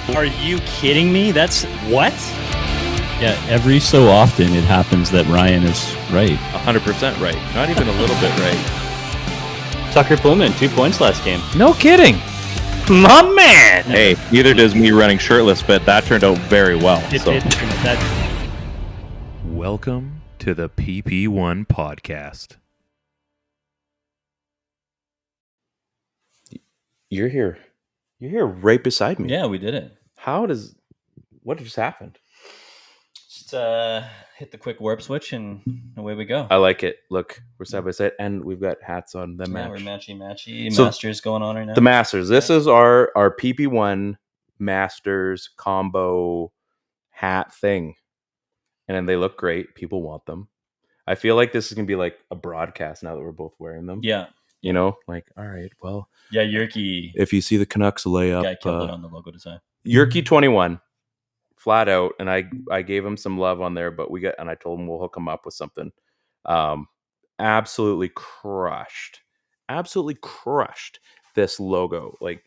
Are you kidding me? That's what? Yeah, every so often it happens that Ryan is right. 100% right. Not even a little bit right. Tucker Pullman, 2 points last game. No kidding. My man! Hey, neither does me running shirtless, but that turned out very well. Welcome to the PP1 Podcast. You're here. You're here right beside me. Yeah, we did it. What just happened? Just hit the quick warp switch and away we go. I like it. Look, we're side by side and we've got hats on. The match. We're matchy. So, Masters going on right now. The Masters. This is our PP1 Masters combo hat thing. And then they look great. People want them. I feel like this is going to be like a broadcast now that we're both wearing them. Yeah. You know, like, all right, well. Yeah, Yerky. If you see the Canucks lay up. Guy killed it on the logo design. Yerky 21. Flat out. And I gave him some love on there, but I told him we'll hook him up with something. Absolutely crushed this logo. Like,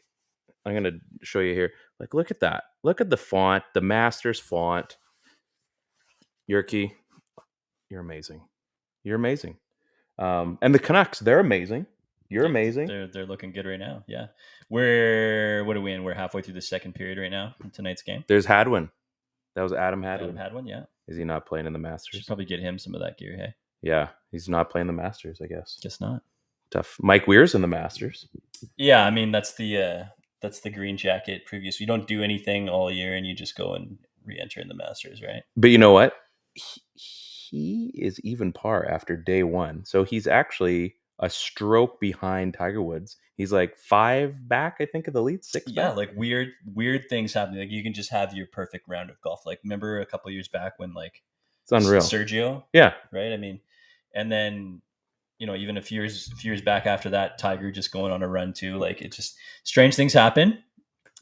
I'm going to show you here. Like, look at that. Look at the font, the Masters font. Yerky, you're amazing. And the Canucks, they're amazing. You're amazing. They're looking good right now. Yeah. What are we in? We're halfway through the second period right now in tonight's game. There's Hadwin. That was Adam Hadwin. Yeah. Is he not playing in the Masters? Should probably get him some of that gear, hey? Yeah, he's not playing the Masters, I guess. Guess not. Tough. Mike Weir's in the Masters. Yeah, I mean that's the green jacket previous. You don't do anything all year and you just go and re-enter in the Masters, right? But you know what? He is even par after day one. So he's actually a stroke behind Tiger Woods. He's like 5 back, I think, of the lead, 6 back. Yeah, like weird things happening. Like you can just have your perfect round of golf. Like remember a couple years back when like it's unreal. Sergio? Yeah. Right? I mean, and then even a few years back after that, Tiger just going on a run too. Like it just strange things happen.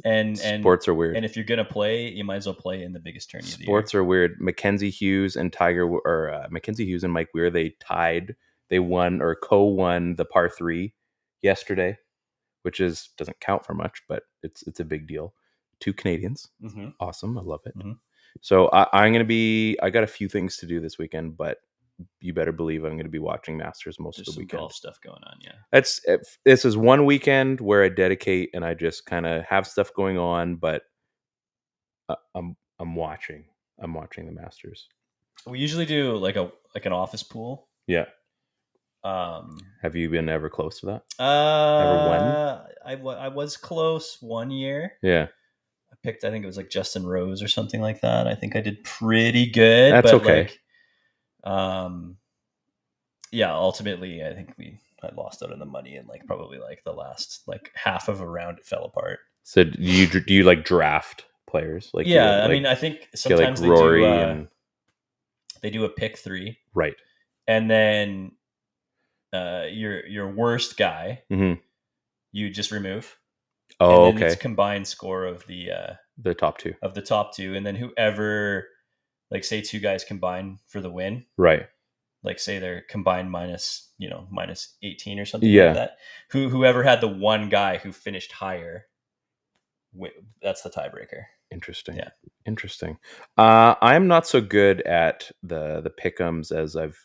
And sports are weird. And if you're gonna play, you might as well play in the biggest tourney of the year. Sports are weird. Mackenzie Hughes and Mike Weir, they tied. They won or co-won the par 3 yesterday, which doesn't count for much, but it's a big deal. 2 Canadians. Mm-hmm. Awesome. I love it. Mm-hmm. So I got a few things to do this weekend, but you better believe I'm going to be watching Masters most of the weekend. Golf stuff going on, yeah. This is one weekend where I dedicate and I just kind of have stuff going on, but I'm watching the Masters. We usually do like an office pool. Yeah. Have you been ever close to that? Ever won? I was close one year. Yeah. I picked, I think it was like Justin Rose or something like that. I think I did pretty good. That's okay. Yeah, ultimately I think I lost out on the money and like probably like the last like half of a round it fell apart. So do you like draft players? Like yeah, I mean I think sometimes like Rory they do a pick 3. Right. And then your worst guy, mm-hmm. you just remove. Oh, and then okay. It's combined score of the top 2. Of the top 2, and then whoever, like say 2 guys combine for the win. Right. Like say they're combined minus 18 or something like that. Whoever had the one guy who finished higher, that's the tiebreaker. Interesting. Yeah. Interesting. I'm not so good at the pick'ems as I've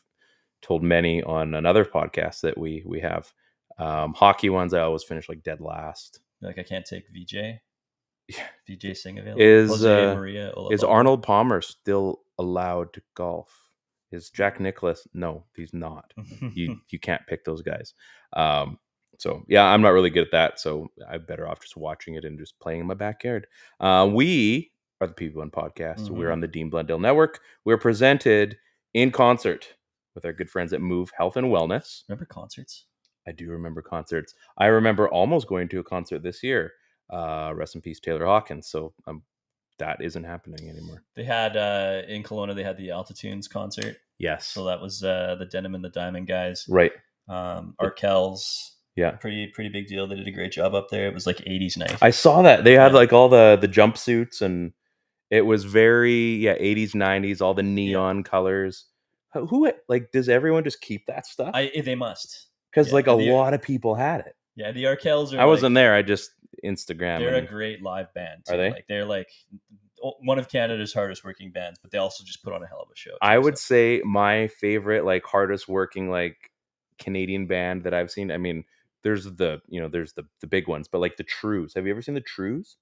told many on another podcast that we have. Hockey ones, I always finish like dead last. Like I can't take VJ. Yeah. VJ Singh available. Is Arnold Palmer still allowed to golf? Is Jack Nicklaus? No, he's not. You can't pick those guys. So yeah, I'm not really good at that. So I'm better off just watching it and just playing in my backyard. We are the PP1 Podcast. Mm-hmm. We're on the Dean Blundell Network. We're presented in concert with our good friends at Move Health and Wellness. Remember concerts? I do remember concerts. I remember almost going to a concert this year. Rest in peace, Taylor Hawkins. So that isn't happening anymore. They had in Kelowna, they had the Altitunes concert. Yes. So that was the Denim and the Diamond guys. Right. Arkells. Yeah. Pretty big deal. They did a great job up there. It was like 80s night. I saw that. They had like all the jumpsuits and it was very 80s, 90s, all the neon colors. Who like does everyone just keep that stuff? They must. Because like a lot of people had it. Yeah, the Arkells are. I wasn't there. Instagram. They're a great live band too. Are they? Like they're like one of Canada's hardest working bands, but they also just put on a hell of a show too, I would say my favorite like hardest working like Canadian band that I've seen. I mean, there's the big ones, but like the Trues. Have you ever seen the Trues?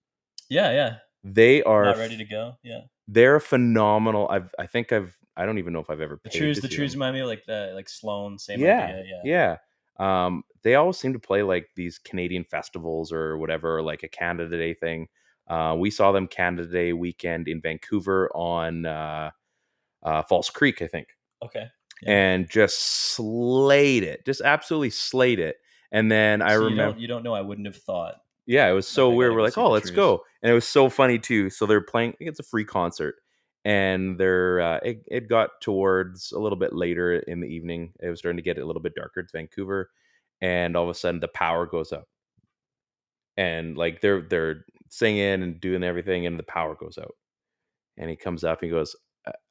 Yeah. They are Not Ready to Go. Yeah. They're phenomenal. I don't even know if I've ever paid the Trues remind me of like Sloan, same idea. Yeah. They always seem to play like these Canadian festivals or whatever, or like a Canada Day thing. We saw them Canada Day weekend in Vancouver on False Creek, I think. Okay. Yeah. And just slayed it. Just absolutely slayed it. And then I remember you don't know, I wouldn't have thought. Yeah, it was so weird. We're like, oh, let's go. And it was so funny too. So they're playing, I think it's a free concert. And it got towards a little bit later in the evening. It was starting to get a little bit darker. It's Vancouver. And all of a sudden the power goes up. And like they're singing and doing everything, and the power goes out. And he comes up and he goes,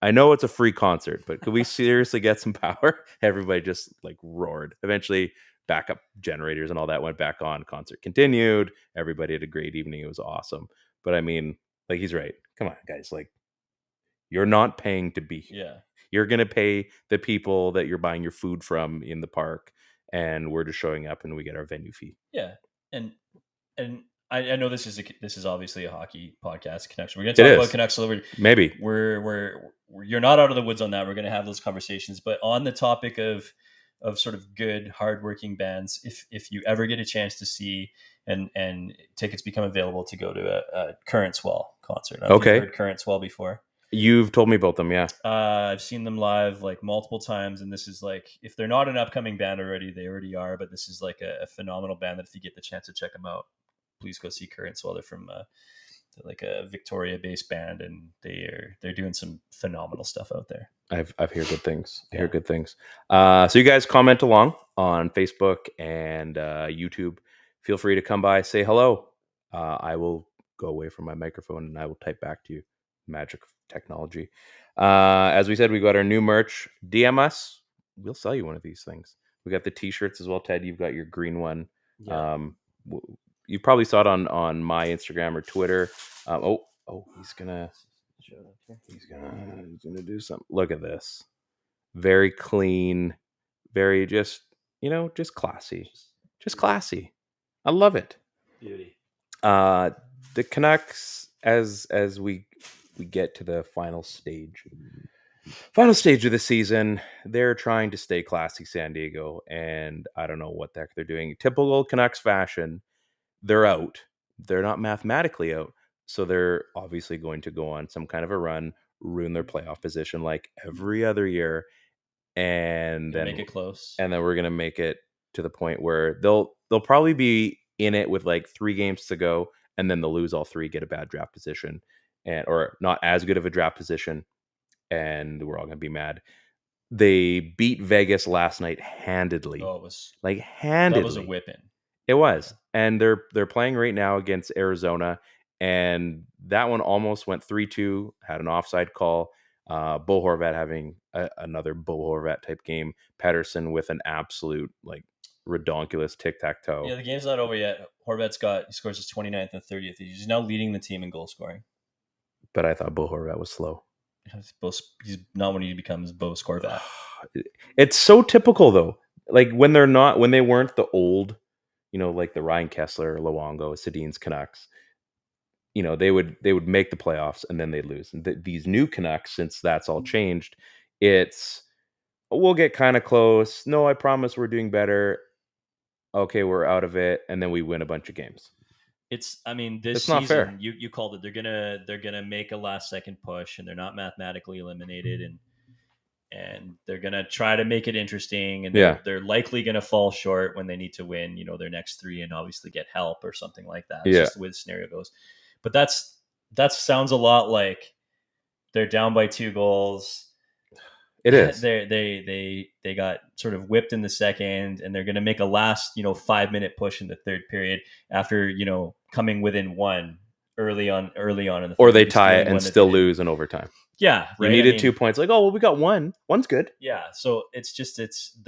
I know it's a free concert, but could we seriously get some power? Everybody just like roared. Eventually backup generators and all that went back on. Concert continued. Everybody had a great evening. It was awesome. But I mean, like, he's right. Come on, guys. Like, you're not paying to be here. Yeah. You're going to pay the people that you're buying your food from in the park, and we're just showing up and we get our venue fee. Yeah. And I know this is obviously a hockey podcast connection. We're going to talk about Canucks a little bit. Maybe we're you're not out of the woods on that. We're going to have those conversations, but on the topic of sort of good, hardworking bands, if you ever get a chance to see and tickets become available to go to a Current Swell concert. I've heard Current Swell before. You've told me about them, yeah. I've seen them live like multiple times, and this is like, if they're not an upcoming band already, they already are. But this is like a phenomenal band that if you get the chance to check them out, please go see Current Swell. They're from like a Victoria-based band, and they're doing some phenomenal stuff out there. I've heard good things. I hear good things. So you guys comment along on Facebook and YouTube. Feel free to come by, say hello. I will go away from my microphone and I will type back to you. Magic technology. As we said, we got our new merch. DM us. We'll sell you one of these things. We got the t-shirts as well. Ted, you've got your green one. Yeah. You probably saw it on my Instagram or Twitter. He's gonna do something. Look at this. Very clean, very just classy. Just classy. I love it. Beauty. The Canucks, as we get to the final stage of the season, they're trying to stay classy, San Diego, and I don't know what the heck they're doing. Typical Canucks fashion, they're out. They're not mathematically out, so they're obviously going to go on some kind of a run, ruin their playoff position like every other year, and then make it close. And then we're gonna make it to the point where they'll probably be in it with like 3 games to go, and then they'll lose all 3, get a bad draft position, or not as good of a draft position, and we're all gonna be mad. They beat Vegas last night handedly. Oh, it was like handedly. That was a whipping. It was, and they're playing right now against Arizona, and that one almost went 3-2. Had an offside call. Bo Horvat having another Bo Horvat type game. Pettersson with an absolute like redonkulous tic-tac-toe. Yeah, the game's not over yet. Horvat's he scores his 29th and 30th. He's now leading the team in goal scoring. But I thought Bo Horvat was slow. He's not when he becomes Bo Scorvat. It's so typical though. Like when they weren't the old, like the Ryan Kessler, Luongo, Sedin's Canucks. They would make the playoffs and then they'd lose. And these new Canucks, since that's all changed, it's we'll get kind of close. No, I promise we're doing better. Okay, we're out of it, and then we win a bunch of games. This season, not fair. You called it. They're gonna make a last second push, and they're not mathematically eliminated, and they're gonna try to make it interesting, and they're likely gonna fall short when they need to win, their next 3 and obviously get help or something like that. It's just the way the scenario goes. But that sounds a lot like they're down by 2 goals. It is. They got sort of whipped in the second, and they're going to make a last 5-minute push in the third period after coming within 1 early on in the third. Or they tie it and still lose in overtime. Yeah, right? You needed 2 points. Like, we got 1. 1's good. Yeah, so it's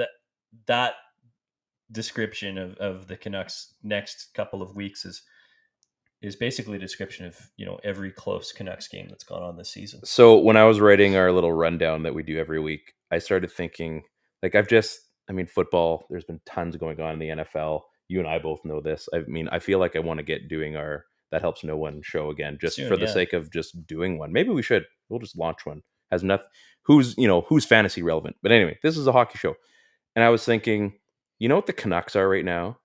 that description of the Canucks next couple of weeks is is basically a description of, every close Canucks game that's gone on this season. So when I was writing our little rundown that we do every week, I started thinking, like, football, there's been tons going on in the NFL. You and I both know this. I feel like I want to get doing our That Helps No One show again, just soon, for the sake of just doing one. Maybe we should. We'll just launch one. Has enough. Who's fantasy relevant? But anyway, this is a hockey show. And I was thinking, you know what the Canucks are right now?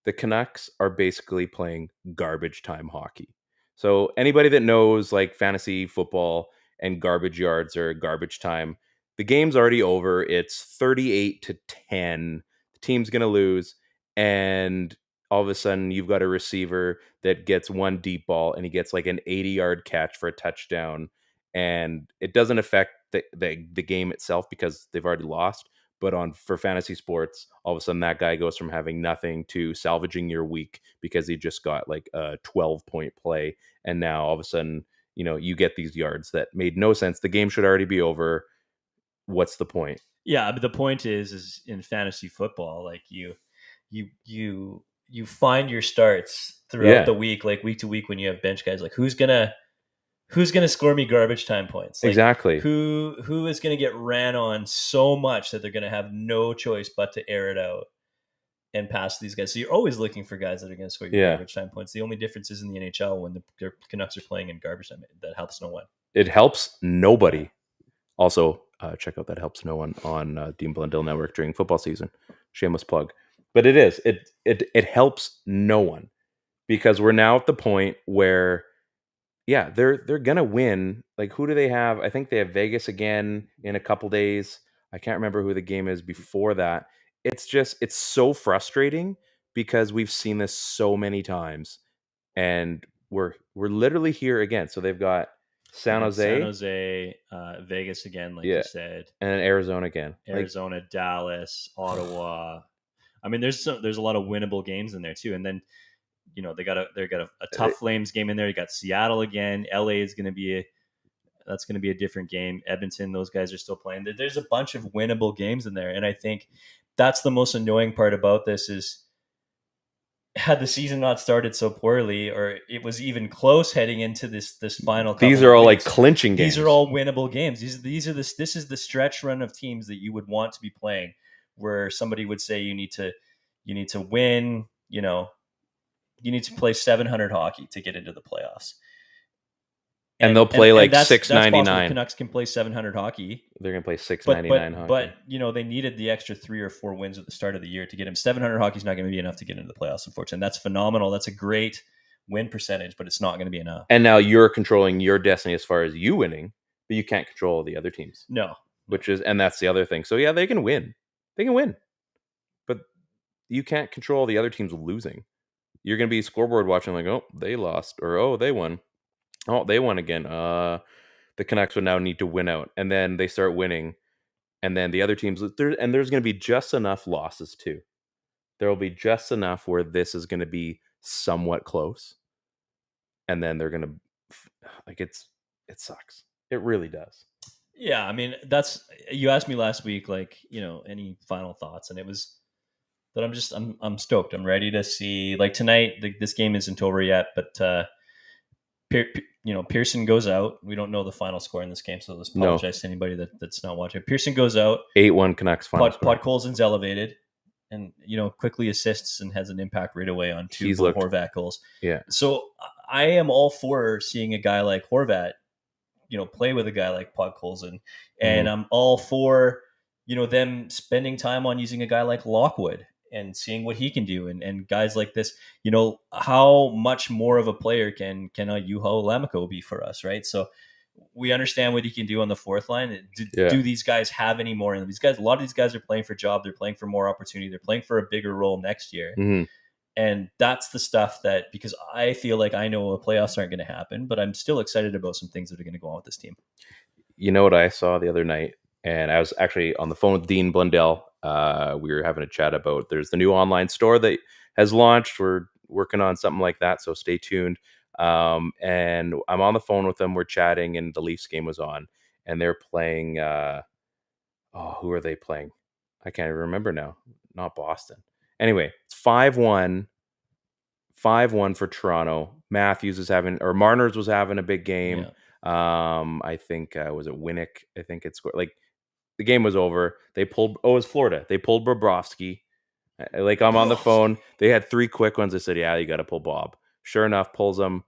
The Canucks are basically playing garbage time hockey. So anybody that knows like fantasy football and garbage yards or garbage time, the game's already over. It's 38-10. The team's going to lose. And all of a sudden you've got a receiver that gets one deep ball and he gets like an 80-yard catch for a touchdown. And it doesn't affect the game itself because they've already lost. But for fantasy sports, all of a sudden that guy goes from having nothing to salvaging your week because he just got like a 12-point play. And now all of a sudden, you get these yards that made no sense. The game should already be over. What's the point? Yeah, but the point is in fantasy football, like you find your starts throughout the week, like week to week when you have bench guys. Like who's gonna score me garbage time points? Like, exactly. Who is gonna get ran on so much that they're gonna have no choice but to air it out and pass these guys? So you're always looking for guys that are gonna score you garbage time points. The only difference is in the NHL when the Canucks are playing in garbage time. That helps no one. It helps nobody. Also, check out That Helps No One on Dean Blundell Network during football season. Shameless plug. But it helps no one because we're now at the point where they're gonna win. Like, who do they have? I think they have Vegas again in a couple days. I can't remember who the game is before that. It's so frustrating because we've seen this so many times, and we're literally here again. So they've got San Jose, Vegas again, like you said, and Arizona again. Arizona, Dallas, Ottawa. I mean, there's a lot of winnable games in there too, and then. They got a tough Flames game in there. You got Seattle again. LA is going to be a different game. Edmonton, those guys are still playing. There's a bunch of winnable games in there, and I think that's the most annoying part about this is had the season not started so poorly, or it was even close heading into this final. These are all like clinching games. These are all winnable games. This is the stretch run of teams that you would want to be playing, where somebody would say you need to win. You need to play 700 hockey to get into the playoffs. And they'll play like $6.99. Canucks can play 700 hockey. They're going to play $6.99 hockey. But, they needed the extra 3 or 4 wins at the start of the year to get him. 700 hockey is not going to be enough to get into the playoffs, unfortunately. That's phenomenal. That's a great win percentage, but it's not going to be enough. And now you're controlling your destiny as far as you winning, but you can't control the other teams. No. And that's the other thing. So, they can win. They can win. But you can't control the other teams losing. You're going to be scoreboard watching like, oh, they lost, or oh, they won. Oh, they won again. The Canucks would now need to win out. And then they start winning. And then the other teams, there's going to be just enough losses too. There will be just enough where this is going to be somewhat close. And then they're going to, like, it sucks. It really does. Yeah, I mean, you asked me last week, like, any final thoughts, and it was that I'm stoked. I'm ready to see, like, tonight. This game isn't over yet, but Pearson goes out. We don't know the final score in this game, so let's apologize to anybody that's not watching. Pearson goes out. 8-1 Canucks final score. Podkolzin's elevated, and quickly assists and has an impact right away on 2 Horvat goals. Yeah. So I am all for seeing a guy like Horvat, play with a guy like Podkolzin, and I'm all for them spending time on using a guy like Lockwood and seeing what he can do, and guys like this. How much more of a player can a Juho Lammikko be for us, right? So we understand what he can do on the fourth line. Do these guys have any more in them? A lot of these guys are playing for a job. They're playing for more opportunity. They're playing for a bigger role next year. Mm-hmm. And that's the stuff that, because I feel like I know the playoffs aren't going to happen, but I'm still excited about some things that are going to go on with this team. You know what I saw the other night? And I was actually on the phone with Dean Blundell. We were having a chat about, there's the new online store that has launched. We're working on something like that, so stay tuned. And I'm on the phone with them. We're chatting, and the Leafs game was on, and they're playing. Who are they playing? I can't even remember now. Not Boston. Anyway, it's 5-1 for Toronto. Matthews is having, or Marner's was having a big game. Yeah. I think was it Winnick? I think it scored. Like the game was over. They pulled. Oh, it was Florida. They pulled Bobrovsky. Like I'm on the phone. They had 3 quick ones. I said, "Yeah, you got to pull Bob." Sure enough, pulls them.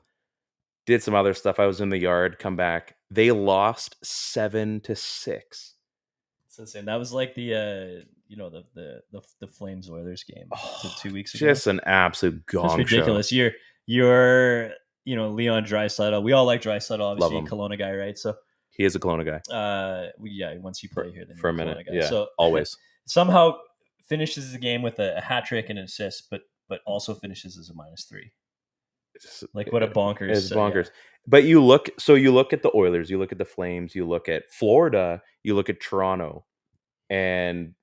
Did some other stuff. I was in the yard. Come back. They lost 7-6. It's insane. That was like the the Flames Oilers game 2 weeks ago. Just an absolute gong show. It's ridiculous. You're Leon Draisaitl. We all like Draisaitl, obviously, Kelowna guy, right? So he is a Kelowna guy. Yeah. Once you play here, then for a minute, guy. Yeah. So always somehow finishes the game with a hat trick and an assist, but also finishes as a -3. Like what a bonkers! It's bonkers. Yeah. But you look at the Oilers, you look at the Flames, you look at Florida, you look at Toronto, and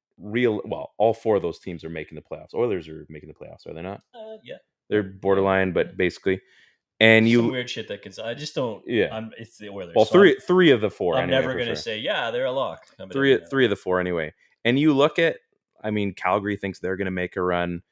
all 4 of those teams are making the playoffs. Oilers are making the playoffs, are they not? Yeah, they're borderline, but basically, and some weird shit that I just don't. Yeah, it's the Oilers. Well, three of the 4. I'm never going to say they're a lock. Three of the 4 anyway. And you look at, Calgary thinks they're going to make a run.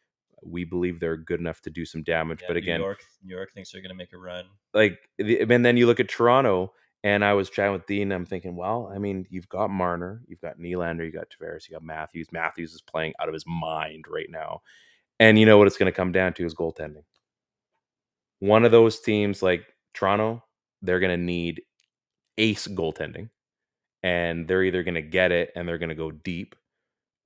We believe they're good enough to do some damage, but again, New York thinks they're going to make a run. And then you look at Toronto, and I was chatting with Dean. And I'm thinking, well, you've got Marner, you've got Nylander, you got Tavares, you got Matthews. Matthews is playing out of his mind right now, and you know what it's going to come down to is goaltending. One of those teams, like Toronto, they're going to need ace goaltending, and they're either going to get it and they're going to go deep,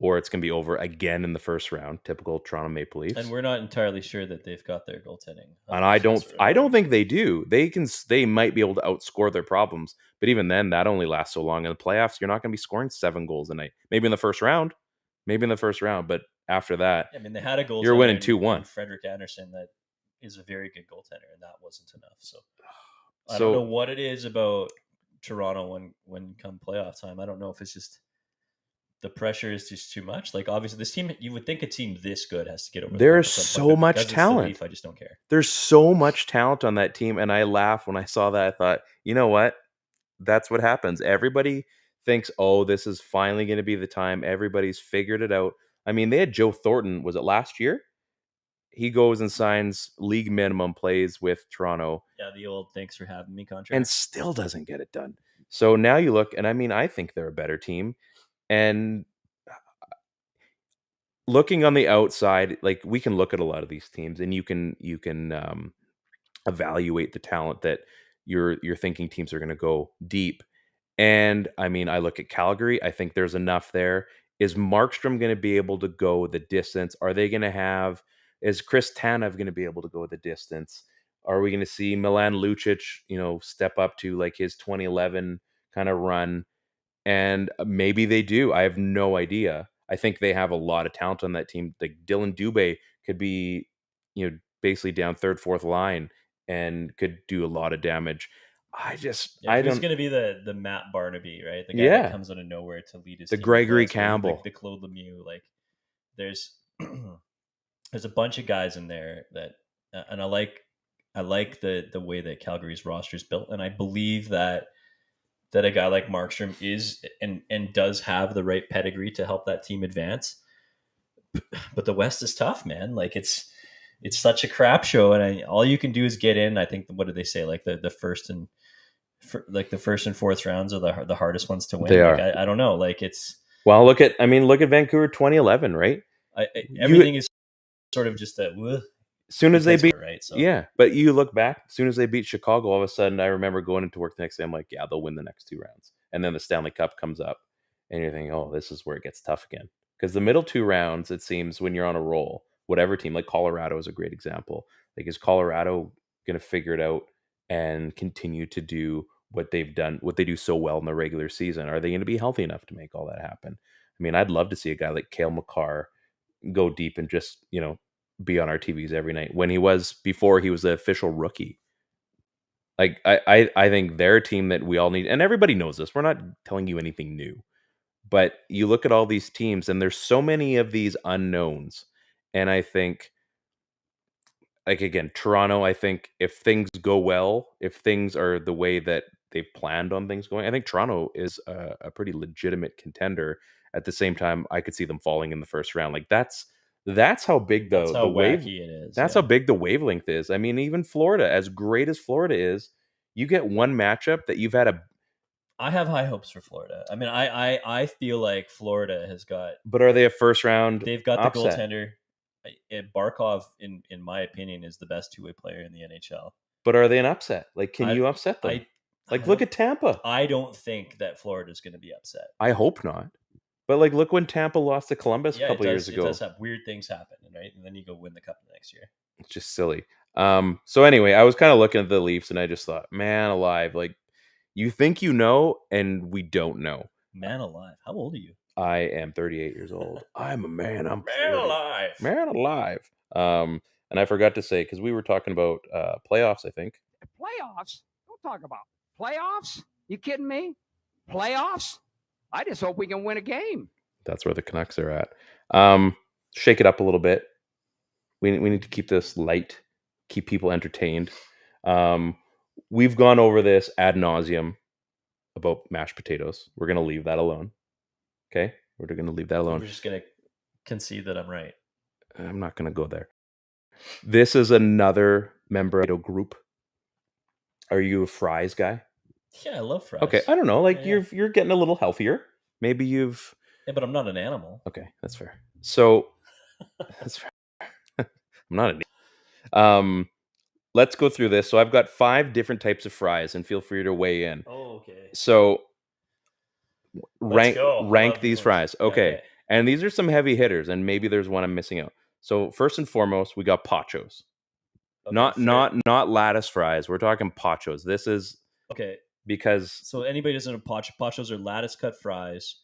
or it's going to be over again in the first round. Typical Toronto Maple Leafs. And we're not entirely sure that they've got their goaltending. And I don't think they do. They might be able to outscore their problems, but even then, that only lasts so long. In the playoffs, you're not going to be scoring 7 goals a night. Maybe in the first round, but after that, they had a goal. You're winning 2-1. Frederik Andersen, that is a very good goaltender, and that wasn't enough. So I don't know what it is about Toronto when come playoff time. I don't know if it's just the pressure is just too much. Like, obviously, this team, you would think a team this good has to get over. There's so much talent. I just don't care. There's so much talent on that team, and I laughed when I saw that. I thought, you know what? That's what happens. Everybody thinks, oh, this is finally going to be the time. Everybody's figured it out. They had Joe Thornton. Was it last year? He goes and signs league minimum, plays with Toronto. Yeah, the old thanks for having me contract. And still doesn't get it done. So now you look, and I think they're a better team. And looking on the outside, like, we can look at a lot of these teams, and you can evaluate the talent that you're thinking teams are going to go deep. And I look at Calgary. I think there's enough there. Is Markstrom going to be able to go the distance? Are they going to have? Is Chris Tanev going to be able to go the distance? Are we going to see Milan Lucic, step up to like his 2011 kind of run? And maybe they do. I have no idea. I think they have a lot of talent on that team. Like Dylan Dubé could be, basically down 3rd, 4th line and could do a lot of damage. I don't. He's going to be the Matt Barnaby, right? The guy that comes out of nowhere to lead his team. Gregory Campbell, the Claude Lemieux. Like, there's a bunch of guys in there that, and I like the way that Calgary's roster is built, and I believe that a guy like Markstrom is and does have the right pedigree to help that team advance. But the West is tough, man. Like, it's such a crap show, and all you can do is get in. I think, what did they say? Like the first and 4th rounds are the hardest ones to win. They are. Like, I don't know. Like, it's look at Vancouver 2011, right? Everything is sort of just a. As soon as they beat, right? So. Yeah, but you look back, as soon as they beat Chicago, all of a sudden, I remember going into work the next day. I'm like, yeah, they'll win the next 2 rounds, and then the Stanley Cup comes up, and you're thinking, oh, this is where it gets tough again, because the middle 2 rounds, it seems, when you're on a roll, whatever team, like Colorado is a great example. Like, is Colorado going to figure it out and continue to do what they've done, what they do so well in the regular season? Are they going to be healthy enough to make all that happen? I'd love to see a guy like Cale Makar go deep and just, be on our TVs every night before he was the official rookie. Like, I think they're a team that we all need, and everybody knows this. We're not telling you anything new, but you look at all these teams, and there's so many of these unknowns. And I think, like, again, Toronto, I think if things go well, if things are the way that they've planned on things going, I think Toronto is a pretty legitimate contender. At the same time, I could see them falling in the first round. Like, that's That's how big that's how the wave wacky it is. That's how big the wavelength is. I mean, even Florida, as great as Florida is, you get one matchup that you've had I have high hopes for Florida. I mean, I feel like Florida has got. But are they a first round? They've got upset? the goaltender. Barkov, in my opinion, is the best two-way player in the NHL. But are they an upset? Like, can you upset them? Look at Tampa. I don't think that Florida's going to be upset. I hope not. But like, look when Tampa lost to Columbus a couple years ago. It does have weird things happen, right? And then you go win the cup the next year. It's just silly. So anyway, I was kind of looking at the Leafs, and I just thought, man alive, like, you think you know, and we don't know. Man alive. How old are you? I am 38 years old. I'm a man. I'm man 40. alive. Man alive. And I forgot to say, because we were talking about playoffs, I think. Playoffs? Don't talk about playoffs. You kidding me? Playoffs? I just hope we can win a game. That's where the Canucks are at. Shake it up a little bit. We need to keep this light, keep people entertained. We've gone over this ad nauseum about mashed potatoes. We're going to leave that alone. Okay? We're going to leave that alone. We're just going to concede that I'm right. I'm not going to go there. This is another member of the group. Are you a fries guy? Yeah, I love fries. Okay, I don't know. Like, you're getting a little healthier. Maybe you've... Yeah, but I'm not an animal. Okay, that's fair. So, that's fair. I'm not an... Let's go through this. So I've got 5 different types of fries, and feel free to weigh in. Oh, okay. So rank these fries. Okay. And these are some heavy hitters, and maybe there's one I'm missing out. So first and foremost, we got Pachos. Okay, not lattice fries. We're talking Pachos. This is okay because so anybody doesn't know, Pachos are lattice cut fries,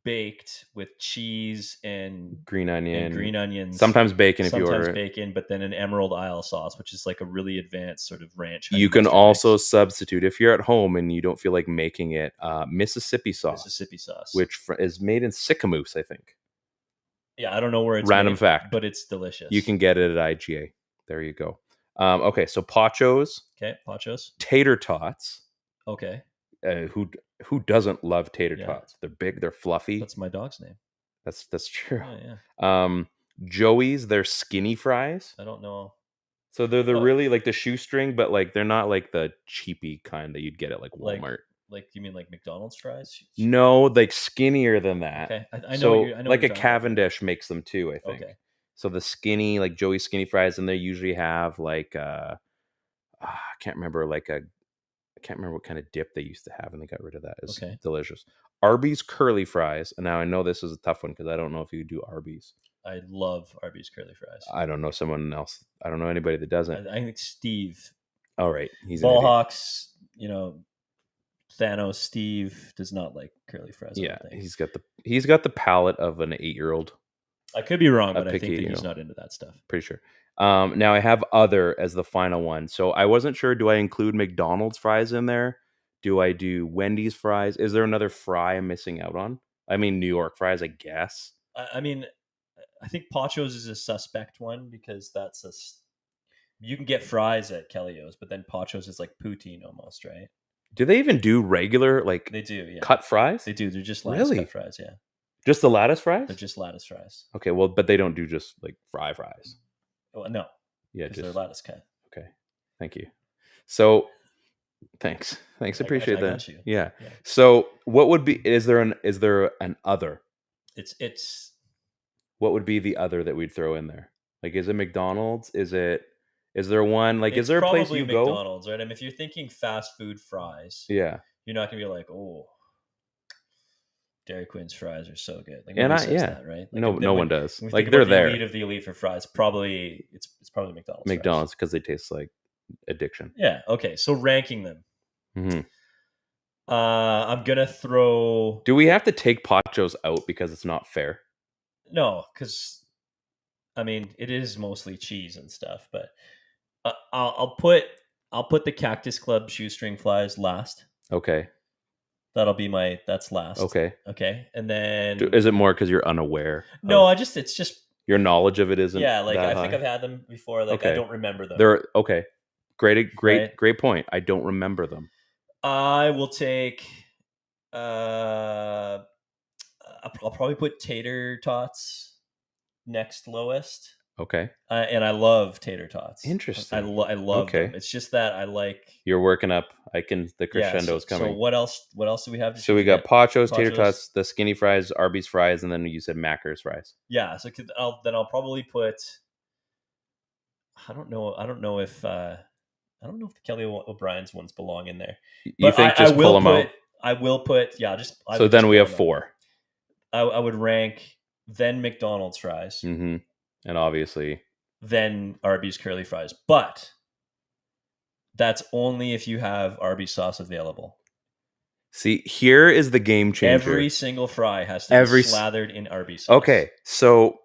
baked with cheese and green onions. Sometimes bacon if you order it. Bacon, but then an Emerald Isle sauce, which is like a really advanced sort of ranch. You can also substitute, if you're at home and you don't feel like making it, Mississippi sauce, which is made in Sycamoose, I think. Yeah, I don't know where it's random made, fact, but it's delicious. You can get it at IGA. There you go. Okay, so Pachos. Okay, Pachos. Tater tots. Okay. Who doesn't love tater tots? They're big, they're fluffy. That's my dog's name. That's true. Yeah. Joey's, they're skinny fries. I don't know. So they're really like the shoestring, but like they're not like the cheapy kind that you'd get at like Walmart. Like you mean like McDonald's fries? No, like skinnier than that. Okay, I know. So I know like a Cavendish makes them too, I think. Okay. So the skinny, like Joey's skinny fries, and they usually have like I can't remember what kind of dip they used to have, and they got rid of that. It's delicious. Arby's curly fries, and now I know this is a tough one because I don't know if you do Arby's. I love Arby's curly fries. I don't know someone else. I don't know anybody that doesn't. I think Steve. All right, he's Ballhawks. Thanos. Steve does not like curly fries. Yeah, he's got the palate of an 8-year-old. I could be wrong, but I think that he's not into that stuff. Pretty sure. Now I have other as the final one. So I wasn't sure, do I include McDonald's fries in there? Do I do Wendy's fries? Is there another fry I'm missing out on? I mean, New York fries, I guess. I mean, I think Pachos is a suspect one because you can get fries at Kelly's, but then Pachos is like poutine almost, right? Do they even do regular, like, they do, yeah, cut fries? They do. They're just lattice cut fries, yeah. Just the lattice fries? They're just lattice fries. Okay, well, but they don't do just like fries. Well, no. Yeah, they're lattice cut. Okay, thank you. So, thanks. Appreciate that. Got you. Yeah. So, what would be? Is there an other? It's. What would be the other that we'd throw in there? Like, is it McDonald's? Is there one? Like, is there a place you go? McDonald's, right? I mean, if you're thinking fast food fries, yeah, you're not gonna be like, oh, Dairy Queen's fries are so good. Like, that, right? Like, no one does. Like, they're there. Elite of the elite for fries. Probably it's probably McDonald's. McDonald's because they taste like addiction. Yeah. Okay. So ranking them. Mm-hmm. I'm gonna throw. Do we have to take Pachos out because it's not fair? No, because I mean it is mostly cheese and stuff, but I'll put the Cactus Club shoestring fries last. Okay. That's last. Okay. And then is it more because you're unaware? No, it's just your knowledge of it isn't. Yeah, like I think high? I've had them before. Like I don't remember them. They're okay. Great point. I don't remember them. I will take. I'll probably put tater tots next lowest. Okay. And I love tater tots. Interesting. I love them. It's just that I like. You're working up. The crescendo's coming. So what else do we have? So we got Pachos, tater tots, the skinny fries, Arby's fries, and then you said Macca's fries. Yeah. So I'll probably put. I don't know if the Kelly O'Brien's ones belong in there. You think just pull them out? I will put So then we have 4. I would rank then McDonald's fries. Mm-hmm. And obviously then Arby's curly fries. But that's only if you have Arby's sauce available. See, here is the game changer. Every single fry has to be slathered in Arby's sauce. Okay, so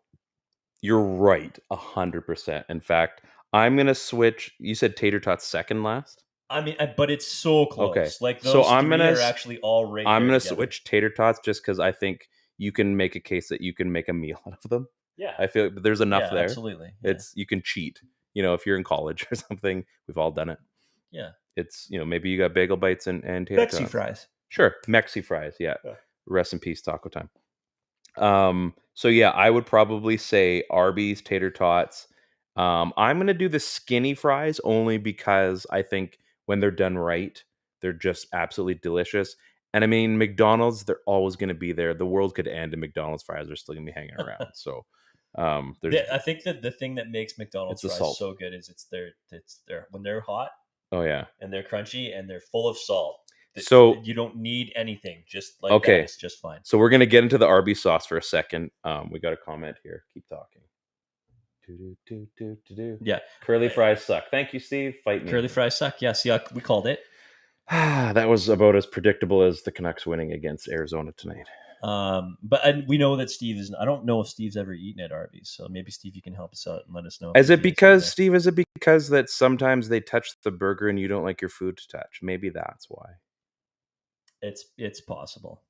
you're right, 100%. In fact, I'm going to switch. You said tater tots second last? I mean, but it's so close. Okay. Like those are actually all right. I'm going to switch tater tots just because I think you can make a case that you can make a meal out of them. Yeah. I feel like there's enough there. Absolutely. Yeah. You can cheat. If you're in college or something, we've all done it. Yeah. It's, maybe you got bagel bites and tater tots. Mexi fries. Sure. Mexi fries. Yeah. Rest in peace, taco time. So yeah, I would probably say Arby's, tater tots. I'm going to do the skinny fries only because I think when they're done right, they're just absolutely delicious. And I mean, McDonald's, they're always going to be there. The world could end and McDonald's fries are still going to be hanging around. So I think that the thing that makes McDonald's fries so good is it's their when they're hot. Oh yeah. And they're crunchy and they're full of salt. So you don't need anything. Just like that, it's just fine. So we're going to get into the Arby's sauce for a second. We got a comment here. Keep talking. Yeah. Curly fries suck. Thank you, Steve. Fight me. Curly fries suck. Yeah, see, we called it. That was about as predictable as the Canucks winning against Arizona tonight. But we know that Steve is. I don't know if Steve's ever eaten at Arby's, so maybe Steve, you can help us out and let us know. Is it because that sometimes they touch the burger and you don't like your food to touch? Maybe that's why. It's possible.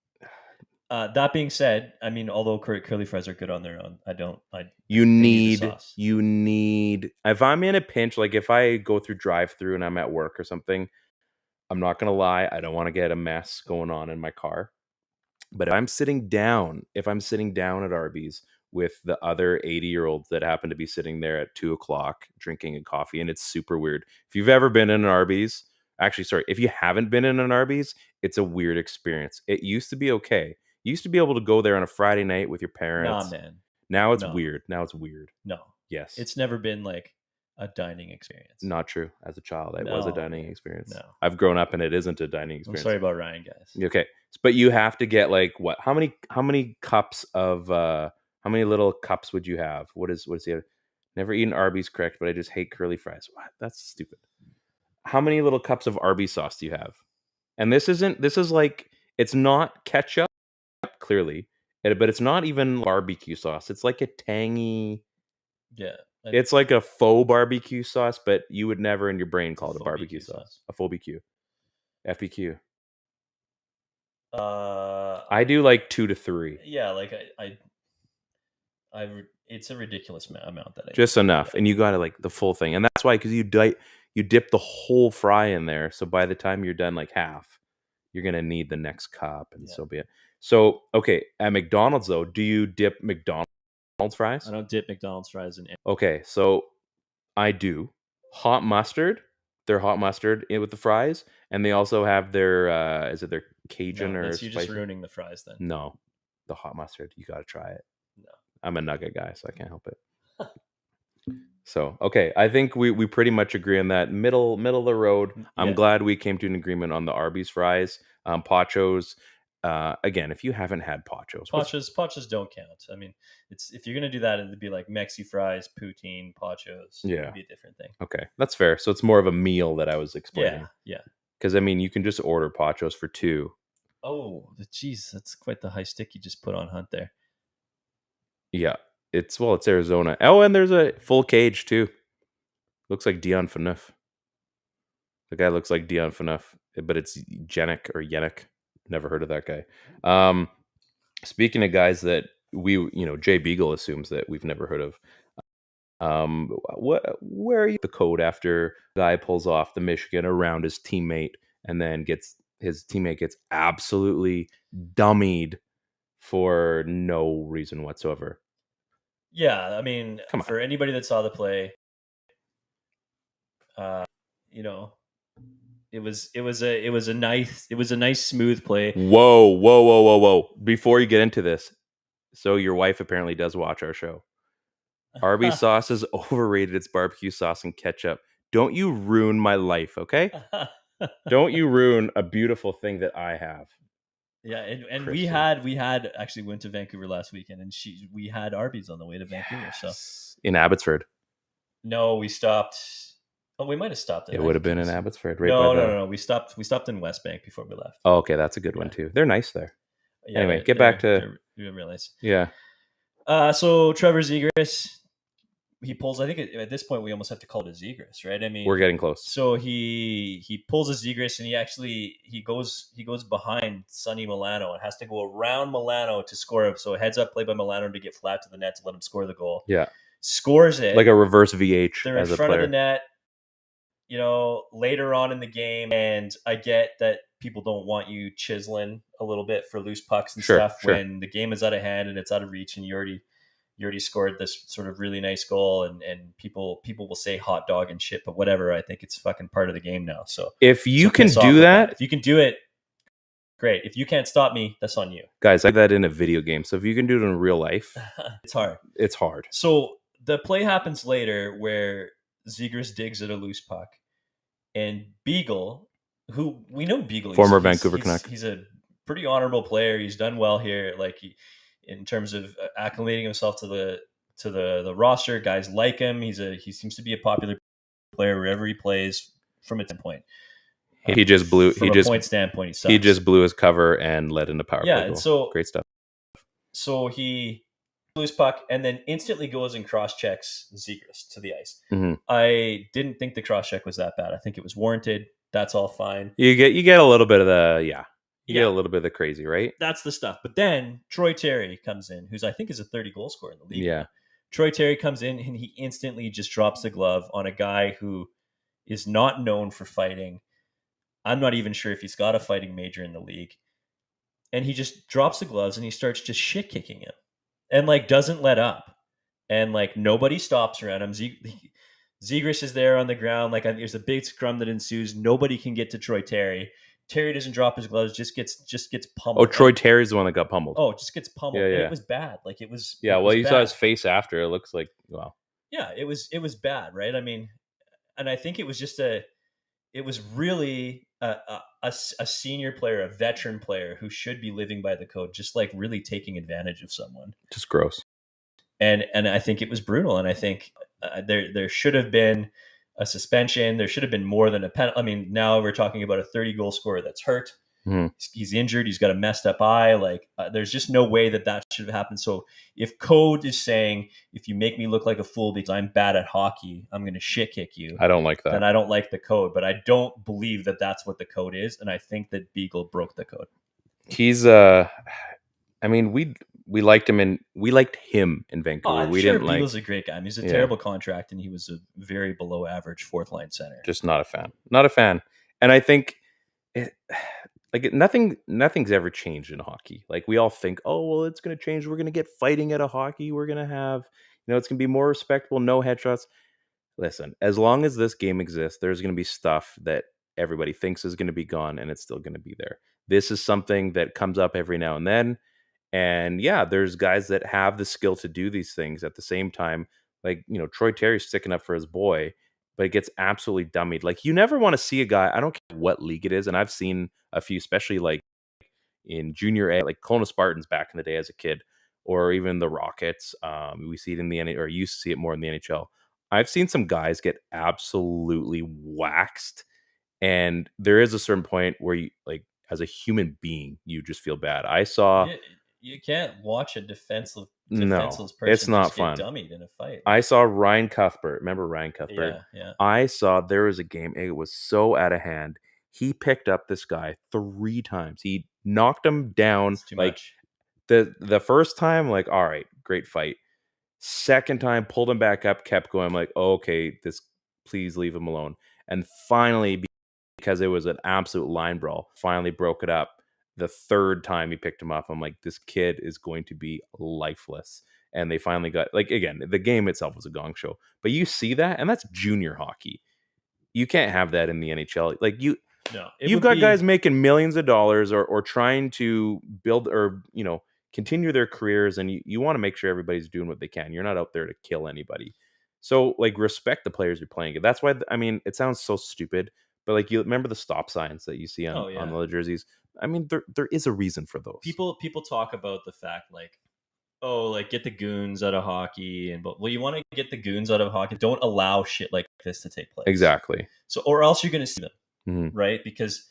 That being said, I mean, although curly fries are good on their own, you need. If I'm in a pinch, like if I go through drive-through and I'm at work or something, I'm not gonna lie, I don't want to get a mess going on in my car. But if I'm sitting down at Arby's with the other 80-year-olds that happen to be sitting there at 2:00 drinking a coffee, and it's super weird. If you've ever been in an Arby's, if you haven't been in an Arby's, it's a weird experience. It used to be okay. You used to be able to go there on a Friday night with your parents. Nah, man. Now it's weird. No. Yes. It's never been like a dining experience. Not true. As a child, it was a dining experience. No. I've grown up and it isn't a dining experience. I'm sorry about Ryan, guys. Okay. But you have to get like what? How many cups of how many little cups would you have? What is the other? Never eaten Arby's, correct, but I just hate curly fries. What? That's stupid. How many little cups of Arby's sauce do you have? And this is like, it's not ketchup, clearly, but it's not even barbecue sauce. It's like a tangy. Yeah. It's like a faux barbecue sauce, but you would never in your brain call it a barbecue sauce. A faux BQ. FBQ. I do like 2 to 3. Yeah, like it's a ridiculous amount that I just enough, and you got to like the full thing, and that's why, because you dip the whole fry in there, so by the time you're done like half, you're gonna need the next cup, and so be it. So okay, at McDonald's though, do you dip McDonald's fries? I don't dip McDonald's fries in. Okay, so I do hot mustard. Their hot mustard with the fries, and they also have their is it their Cajun or you're spicy? Just ruining the fries then. No, the hot mustard, you got to try it. No, I'm a nugget guy, so I can't help it. So okay, I think we pretty much agree on that middle of the road. I'm glad we came to an agreement on the Arby's fries. Pachos. Again, if you haven't had Pachos don't count. I mean, it's if you're gonna do that, it'd be like Mexi fries, poutine, Pachos. Yeah, it'd be a different thing. Okay, that's fair. So it's more of a meal that I was explaining. Yeah. Because I mean, you can just order Pachos for 2. Oh, geez, that's quite the high stick you just put on Hunt there. Yeah, it's Arizona. Oh, and there's a full cage too. Looks like Dion Phaneuf. The guy looks like Dion Phaneuf, but it's Yannick. Never heard of that guy. Speaking of guys that Jay Beagle assumes that we've never heard of. Where are you? The code after guy pulls off the Michigan around his teammate and then his teammate gets absolutely dummied for no reason whatsoever. Yeah, I mean, for anybody that saw the play, you know, it was a nice smooth play. Whoa! Before you get into this, so your wife apparently does watch our show. Arby's sauce is overrated. It's barbecue sauce and ketchup. Don't you ruin my life, okay? Don't you ruin a beautiful thing that I have. Yeah, and we had actually went to Vancouver last weekend, and we had Arby's on the way to Vancouver. So in Abbotsford. No, we stopped. Oh, we might have stopped. It would have been in Abbotsford. Right no. We stopped in West Bank before we left. Oh, okay, that's a good one too. They're nice there. Yeah, anyway, get back to. They're real nice. Yeah. So Trevor Zegras, he pulls. I think at this point we almost have to call it a Zegras, right? I mean, we're getting close. So he pulls a Zegras, and he goes behind Sonny Milano and has to go around Milano to score. So a heads up play by Milano to get flat to the net to let him score the goal. Yeah. Scores it like a reverse VH. They're in front of the net, later on in the game, and I get that people don't want you chiseling a little bit for loose pucks and stuff when the game is out of hand and it's out of reach, and you already scored this sort of really nice goal, and people will say hot dog and shit, but whatever. I think it's fucking part of the game now. So if you can do that, if you can do it, great. If you can't stop me, that's on you, guys. I like that in a video game. So if you can do it in real life, it's hard. It's hard. So the play happens later where Zegras digs at a loose puck, and Beagle, who we know Beagle, former Vancouver Canuck, he's a pretty honorable player. He's done well here, in terms of acclimating himself to the roster. Guys like him. He seems to be a popular player wherever he plays. From a standpoint, he just blew. From a point standpoint, he sucks. He just blew his cover and let in a power play goal. And so great stuff. So he loose puck and then instantly goes and cross checks Zegras to the ice. Mm-hmm. I didn't think the cross check was that bad. I think it was warranted. That's all fine. You get a little bit of the get a little bit of the crazy, right? That's the stuff. But then Troy Terry comes in, who's I think is a 30 goal scorer in the league. Yeah. Troy Terry comes in and he instantly just drops the glove on a guy who is not known for fighting. I'm not even sure if he's got a fighting major in the league. And he just drops the gloves and he starts just shit kicking him. And doesn't let up, and nobody stops around him. Zegras is there on the ground. There's a big scrum that ensues. Nobody can get to Troy Terry. Terry doesn't drop his gloves. Just gets pummeled. Oh, Troy Terry's the one that got pummeled. Oh, just gets pummeled. Yeah. And it was bad. It was. Yeah. It well, was you saw his face after. It looks like wow. Yeah, it was bad, right? I mean, and I think it was just it was really a senior player, a veteran player who should be living by the code, just really taking advantage of someone. Just gross. And I think it was brutal. And I think there should have been a suspension. There should have been more than a penalty. I mean, now we're talking about a 30 goal scorer that's hurt. Mm-hmm. He's injured. He's got a messed up eye. There's just no way that should have happened. So if code is saying, if you make me look like a fool because I'm bad at hockey, I'm going to shit kick you. I don't like that. Then I don't like the code, but I don't believe that that's what the code is. And I think that Beagle broke the code. He's, I mean, we liked him in Vancouver. We didn't like. Beagle's a great guy. I mean, he's a terrible contract, and he was a very below average fourth line center. Just not a fan. And I think nothing's ever changed in hockey. We all think, oh well, it's going to change. We're going to get fighting out of hockey. We're going to have, it's going to be more respectable. No headshots. Listen, as long as this game exists, there's going to be stuff that everybody thinks is going to be gone, and it's still going to be there. This is something that comes up every now and then. And yeah, there's guys that have the skill to do these things at the same time. Troy Terry's sticking up for his boy, but it gets absolutely dummied. You never want to see a guy, I don't care what league it is. And I've seen a few, especially in junior A, Kelowna Spartans back in the day as a kid, or even the Rockets. We see it in the NHL, or used to see it more in the NHL. I've seen some guys get absolutely waxed. And there is a certain point where you, as a human being, you just feel bad. I saw... You can't watch a defenseless person it's not just fun. Get dummied in a fight. I saw Ryan Cuthbert. Remember Ryan Cuthbert? Yeah. I saw there was a game. It was so out of hand. He picked up this guy 3 times. He knocked him down. Too much. The first time, all right, great fight. Second time, pulled him back up, kept going. I'm like, oh, okay, please leave him alone. And finally, because it was an absolute line brawl, finally broke it up. The third time he picked him up, I'm like, this kid is going to be lifeless. and they finally got, like, again, the game itself was a gong show, but you see that, and that's junior hockey. You can't have that in the NHL. Like, you've got guys making millions of dollars or trying to build or, continue their careers, and you want to make sure everybody's doing what they can. You're not out there to kill anybody. So, like, respect the players you're playing. That's why, it sounds so stupid, but, like, you remember the stop signs that you see on the jerseys? I mean, there is a reason for those. People talk about the fact, like, oh, like, get the goons out of hockey, you want to get the goons out of hockey. Don't allow shit like this to take place. Exactly. So, or else you're going to see them, right? Because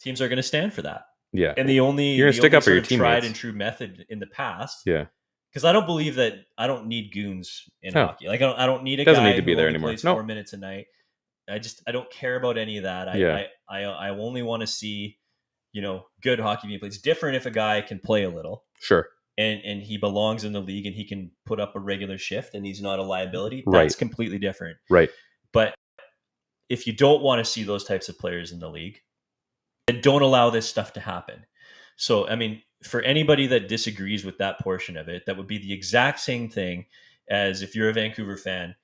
teams are going to stand for that. Yeah. And you're going to stick up for your teammates. Tried and true method in the past. Yeah. Because I don't believe that I don't need goons in hockey. Like, I don't need a Doesn't guy need to be who there only anymore. plays 4 minutes a night. I don't care about any of that. I only want to see, good hockey being played. It's different if a guy can play a little. Sure. And he belongs in the league and he can put up a regular shift and he's not a liability. Right. That's completely different. Right. But if you don't want to see those types of players in the league, then don't allow this stuff to happen. So, I mean, for anybody that disagrees with that portion of it, that would be the exact same thing as if you're a Vancouver fan,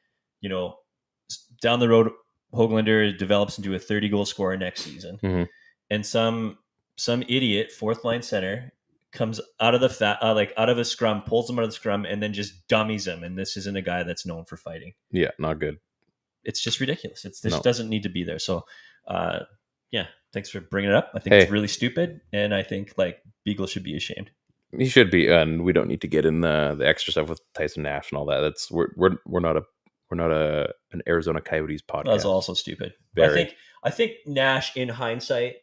down the road, Höglander develops into a 30-goal scorer next season. Mm-hmm. And some idiot fourth line center comes out of out of a scrum, pulls him out of the scrum, and then just dummies him. And this isn't a guy that's known for fighting. Yeah, not good. It's just ridiculous. This doesn't need to be there. So, thanks for bringing it up. I think it's really stupid, and I think, like, Beagle should be ashamed. He should be, and we don't need to get in the extra stuff with Tyson Nash and all that. That's we're not an Arizona Coyotes podcast. That's also stupid. I think Nash, in hindsight,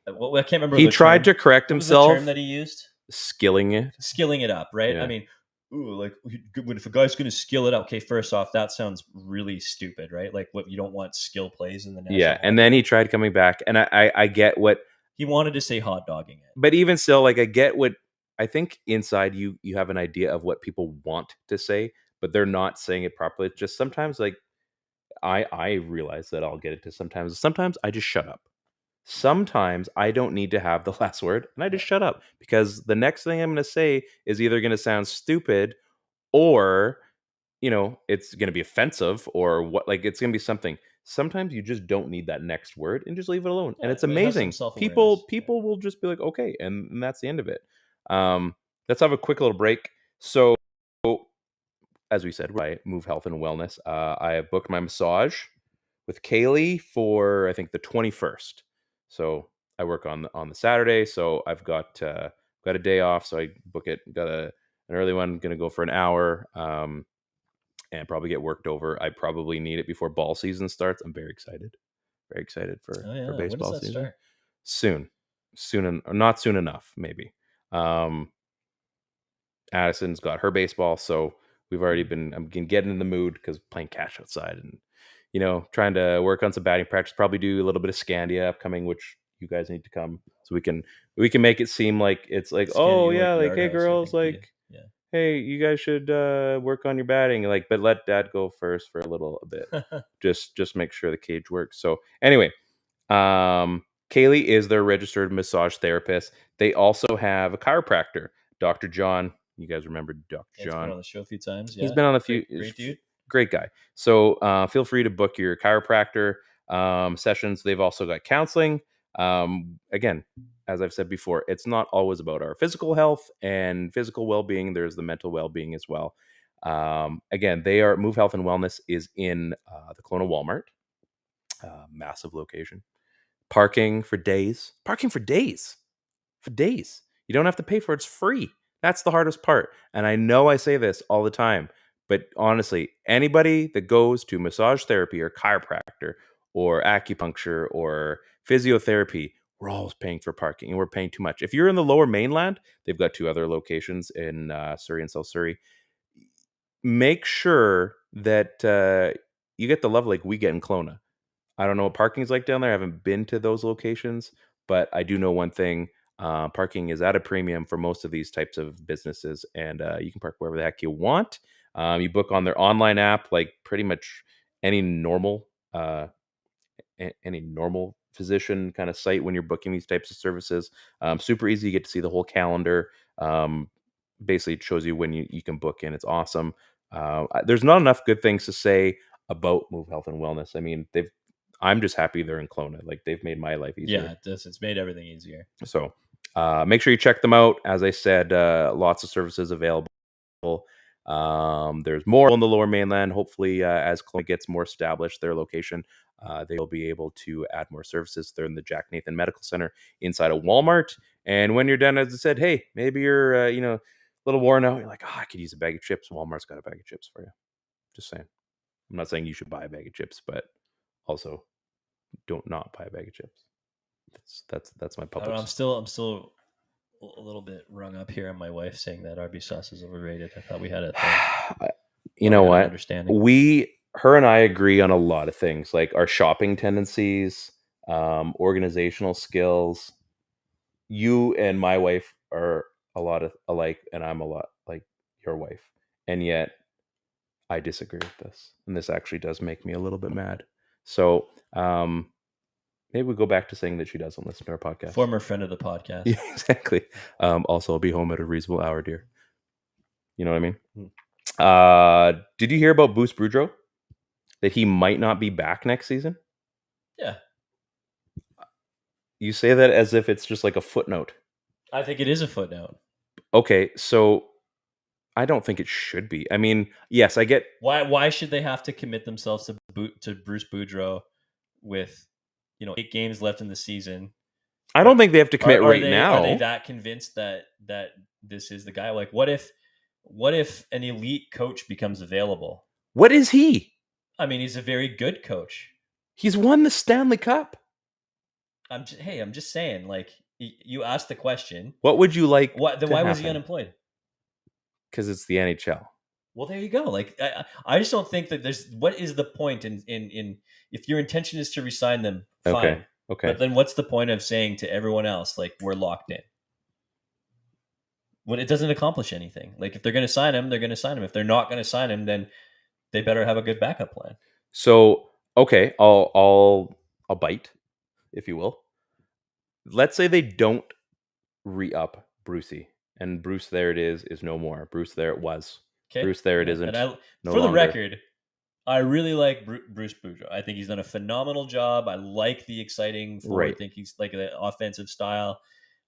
I can't remember. He tried to correct himself. What was the term that he used? Skilling it up, right? Yeah. I mean, if a guy's going to skill it up, okay, first off, that sounds really stupid, right? Like, what, you don't want skill plays in the national hockey. And then he tried coming back, and I get what he wanted to say, hot dogging it. But even still, like, I get what, I think inside you have an idea of what people want to say, but they're not saying it properly. It's just sometimes, like, I realize that I'll get it to sometimes I just shut up. Sometimes I don't need to have the last word, and I just shut up, because the next thing I'm going to say is either going to sound stupid or, it's going to be offensive or what, like, it's going to be something. Sometimes you just don't need that next word and just leave it alone. And it's amazing. People will just be like, okay. And that's the end of it. Let's have a quick little break. So, as we said, I Move Health and Wellness. I have booked my massage with Kaylee for, I think, the 21st. So I work on the Saturday. So I've got a day off. So I book it. Got an early one. Going to go for an hour. And probably get worked over. I probably need it before ball season starts. I'm very excited. Very excited for baseball season. Start? Soon, not soon enough, maybe. Addison's got her baseball, so we've already I'm getting in the mood because playing catch outside and trying to work on some batting practice. Probably do a little bit of Scandia upcoming, which you guys need to come so we can make it seem like it's like, oh yeah, like, hey girls, like. Yeah. Hey, you guys should work on your batting, like, but let Dad go first for a little bit. just make sure the cage works. So anyway, Kaylee is their registered massage therapist. They also have a chiropractor, Dr. John. You guys remember Dr. John? He's been on the show a few times. Yeah. He's been on a few. Great dude. Great guy. So feel free to book your chiropractor sessions. They've also got counseling. Again, as I've said before, it's not always about our physical health and physical well-being. There's the mental well-being as well. Again, Move Health and Wellness is in the Kelowna Walmart. Massive location. Parking for days. You don't have to pay for it. It's free. That's the hardest part. And I know I say this all the time, but honestly, anybody that goes to massage therapy or chiropractor or acupuncture or physiotherapy, we're always paying for parking, and we're paying too much. If you're in the Lower Mainland, they've got 2 other locations in Surrey and South Surrey. Make sure that you get the love like we get in Kelowna. I don't know what parking's like down there. I haven't been to those locations, but I do know one thing. Parking is at a premium for most of these types of businesses, and you can park wherever the heck you want. You book on their online app, like pretty much any normal physician kind of site when you're booking these types of services. Super easy. You get to see the whole calendar. basically it shows you when you can book in. It's awesome. There's not enough good things to say about Move Health and Wellness. I mean, I'm just happy they're in Kelowna. Like, they've made my life easier. Yeah, it's made everything easier. So make sure you check them out. As I said, lots of services available. There's more on the Lower Mainland. Hopefully, as Kelowna gets more established, their location, they will be able to add more services. They're in the Jack Nathan Medical Center inside of Walmart. And when you're done, as I said, hey, maybe you're a little worn out. You're like, I could use a bag of chips. Walmart's got a bag of chips for you. Just saying. I'm not saying you should buy a bag of chips, but also don't not buy a bag of chips. That's my public. I'm still a little bit rung up here on my wife saying that Arby's sauce is overrated. I thought we had a you know what? Her and I agree on a lot of things, like our shopping tendencies, organizational skills. You and my wife are a lot alike, and I'm a lot like your wife. And yet I disagree with this. And this actually does make me a little bit mad. So maybe we go back to saying that she doesn't listen to our podcast. Former friend of the podcast. Yeah, exactly. Also, I'll be home at a reasonable hour, dear. You know what I mean? Did you hear about Boudreau? That he might not be back next season? Yeah. You say that as if it's just like a footnote. I think it is a footnote. Okay, so I don't think it should be. I mean, yes, I get... Why should they have to commit themselves to Bruce Boudreau with 8 games left in the season? I don't think they have to commit now. Are they that convinced that this is the guy? Like, what if an elite coach becomes available? What is he? I mean, he's a very good coach. He's won the Stanley Cup. I'm just saying, like, you asked the question. What would you like? Why was he unemployed? Because it's the NHL. Well, there you go. Like, I just don't think that what is the point in if your intention is to resign them, fine. Okay. But then what's the point of saying to everyone else, like, we're locked in? When it doesn't accomplish anything. Like, if they're going to sign him, they're going to sign him. If they're not going to sign him, then they better have a good backup plan. So, okay, I'll bite, if you will. Let's say they don't re-up Brucey, and Bruce there it is no more. Bruce there it was. Okay. Bruce there it isn't. And for the record, I really like Bruce Boudreau. I think he's done a phenomenal job. I like the exciting forward. Right. I think he's like the offensive style.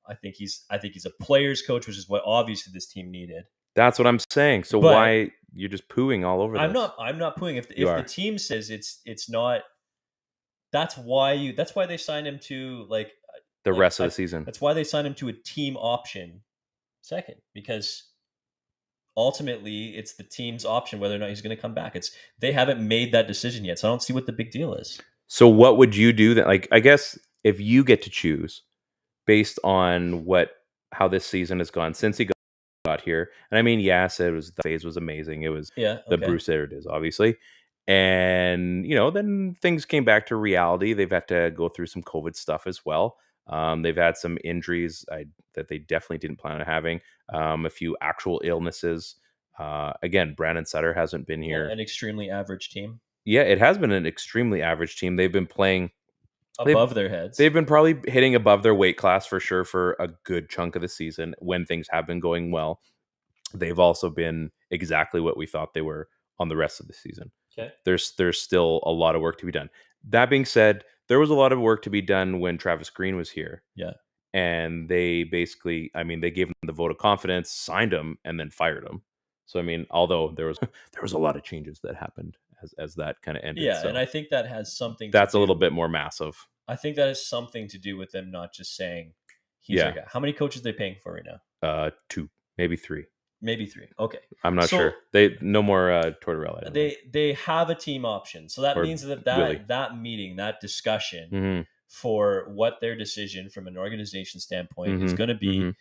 I think he's a player's coach, which is what obviously this team needed. That's what I'm saying. So why you're just pooing all over this? I'm not pooing. If the team says it's not, that's why they signed him to the rest of the season. That's why they signed him to a team option second, because ultimately it's the team's option whether or not he's going to come back. They haven't made that decision yet, so I don't see what the big deal is. So what would you do then? Like, I guess if you get to choose based on how this season has gone since he got here, and I mean, yes, the phase was amazing. It was the Bruce there it is, obviously. And, then things came back to reality. They've had to go through some COVID stuff as well. They've had some injuries that they definitely didn't plan on having. A few actual illnesses. Again, Brandon Sutter hasn't been here. An extremely average team. Yeah, it has been an extremely average team. They've been playing above their heads. They've been probably hitting above their weight class for sure for a good chunk of the season when things have been going well. They've also been exactly what we thought they were on the rest of the season. Okay. There's still a lot of work to be done. That being said, there was a lot of work to be done when Travis Green was here. Yeah. And they basically, they gave him the vote of confidence, signed him, and then fired him. So, although there was a lot of changes that happened as that kind of ended. Yeah, so and I think that has something that's a little bit more massive. I think that has something to do with them not just saying he's our guy. How many coaches are they paying for right now? 2, maybe 3. Maybe 3. Okay. I'm not sure. They no more Tortorella. They have a team option. So that means that meeting, that discussion for what their decision from an organization standpoint is going to be,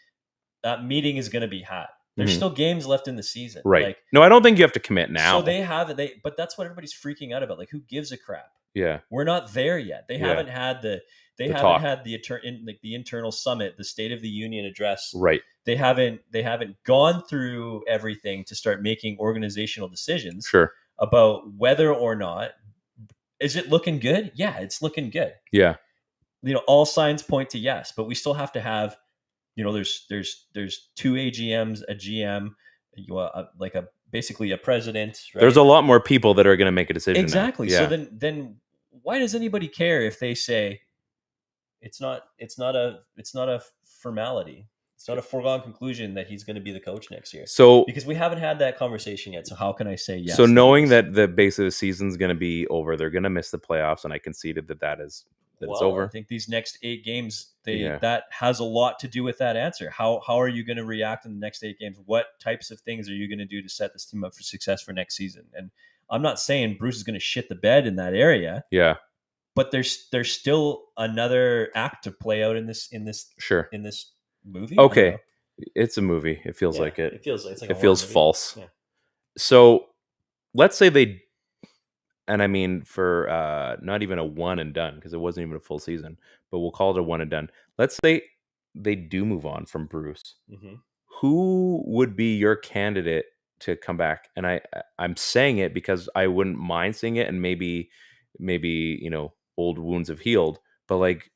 that meeting is going to be had. There's still games left in the season. Right. No, I don't think you have to commit now. So they have it. But that's what everybody's freaking out about. Like, who gives a crap? Yeah. We're not there yet. They haven't had the internal summit, the State of the Union address. Right. They haven't gone through everything to start making organizational decisions about whether or not is it looking good? Yeah, it's looking good. Yeah. All signs point to yes, but we still have to have there's two AGMs, a GM, basically a president. Right? There's a lot more people that are going to make a decision. Exactly. Yeah. So then why does anybody care if they say it's not a formality? It's not a foregone conclusion that he's going to be the coach next year. So because we haven't had that conversation yet. So how can I say yes? So knowing that the base of the season is going to be over, they're going to miss the playoffs, and I conceded that it's over. I think these next 8 games, that has a lot to do with that answer. How are you going to react in the next 8 games? What types of things are you going to do to set this team up for success for next season? And I'm not saying Bruce is going to shit the bed in that area. Yeah. But there's still another act to play out in this movie. Okay, it's a movie. It feels like it. It feels like it feels false. Yeah. So let's say they, and I mean for not even a one and done, because it wasn't even a full season, but we'll call it a one and done. Let's say they do move on from Bruce. Mm-hmm. Who would be your candidate to come back? And I'm saying it because I wouldn't mind seeing it, and maybe old wounds have healed, but like,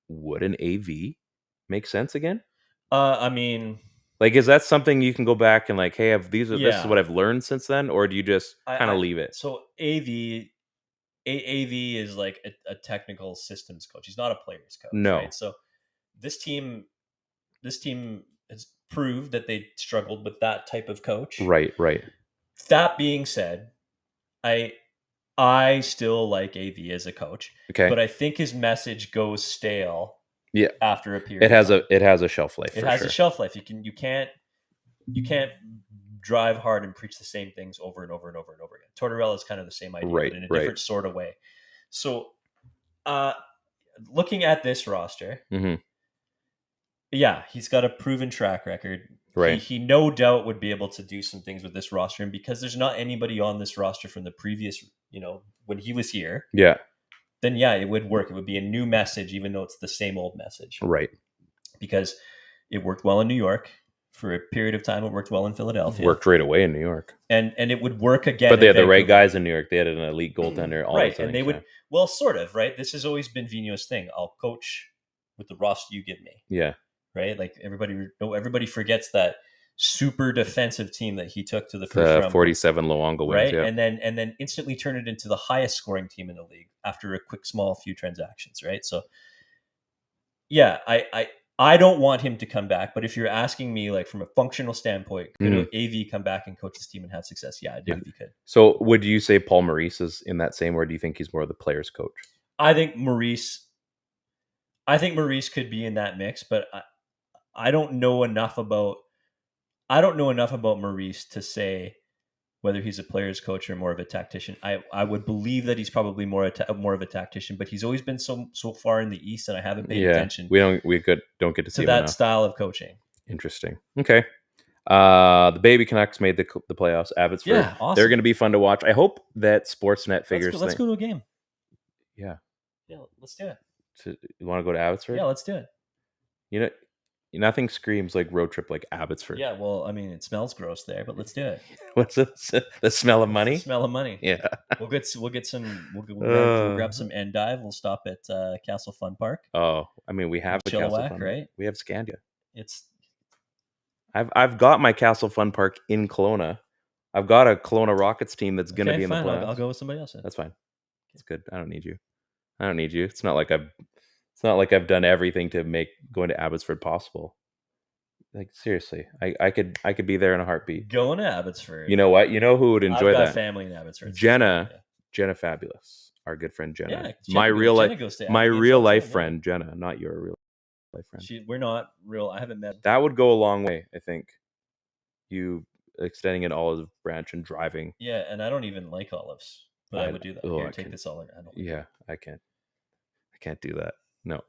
would an AV make sense again? I mean, like, is that something you can go back and like, hey, this is what I've learned since then, or do you just kind of leave it? So AV is like a technical systems coach. He's not a players coach. No. Right? So this team has proved that they struggled with that type of coach. Right. That being said, I still like AV as a coach. Okay. But I think his message goes stale. Yeah. After a period. It has a shelf life. It has a shelf life. You can't drive hard and preach the same things over and over and over and over again. Tortorella is kind of the same idea, but in a different sort of way. So, looking at this roster, mm-hmm. Yeah, he's got a proven track record. Right. He no doubt would be able to do some things with this roster, and because there's not anybody on this roster from the previous, when he was here. Yeah. Then it would work. It would be a new message, even though it's the same old message. Right. Because it worked well in New York for a period of time. It worked well in Philadelphia. Worked right away in New York. And it would work again. But they had the right guys in New York. They had an elite goaltender. Right. And they would, sort of, right? This has always been Vigneault's thing. I'll coach with the roster you give me. Yeah. Right? Like everybody forgets that super defensive team that he took to the first round. 47 Luongo wins, right? Yeah. And then instantly turned it into the highest scoring team in the league after a quick, small few transactions, right? So, yeah, I don't want him to come back, but if you're asking me, like from a functional standpoint, could AV come back and coach this team and have success? Yeah, I believe he could. So, would you say Paul Maurice is in that same, or do you think he's more of the players' coach? I think Maurice could be in that mix, but I don't know enough about Maurice to say whether he's a player's coach or more of a tactician. I would believe that he's probably more of a tactician, but he's always been so far in the East, and I haven't paid attention. We don't get to see that style of coaching. Interesting. Okay. The baby Canucks made the playoffs. Abbotsford. Yeah, awesome. They're going to be fun to watch. I hope that Sportsnet figures. Let's go to a game. Yeah. Yeah, let's do it. So, you want to go to Abbotsford? Yeah, let's do it. Nothing screams like road trip like Abbotsford. Yeah, well, I mean, it smells gross there, but let's do it. What's it? The smell of money? The smell of money. Yeah. We'll grab some endive. We'll stop at Castle Fun Park. Oh, I mean, we have a Castle Fun Park, right? We have Scandia. I've got my Castle Fun Park in Kelowna. I've got a Kelowna Rockets team that's going to be in the playoffs. I'll go with somebody else. That's fine. It's good. I don't need you. It's not like I've done everything to make going to Abbotsford possible. Like, seriously, I could be there in a heartbeat. Going to Abbotsford. You know what? You know who would enjoy that? Family in Abbotsford. Jenna Fabulous, our good friend Jenna. Yeah, my real life friend Jenna, not your real life friend. We're not real. I haven't met. That would go a long way, I think. You extending an olive branch and driving. Yeah, and I don't even like olives, but I would do that. Here, take this olive. I can't do that. No.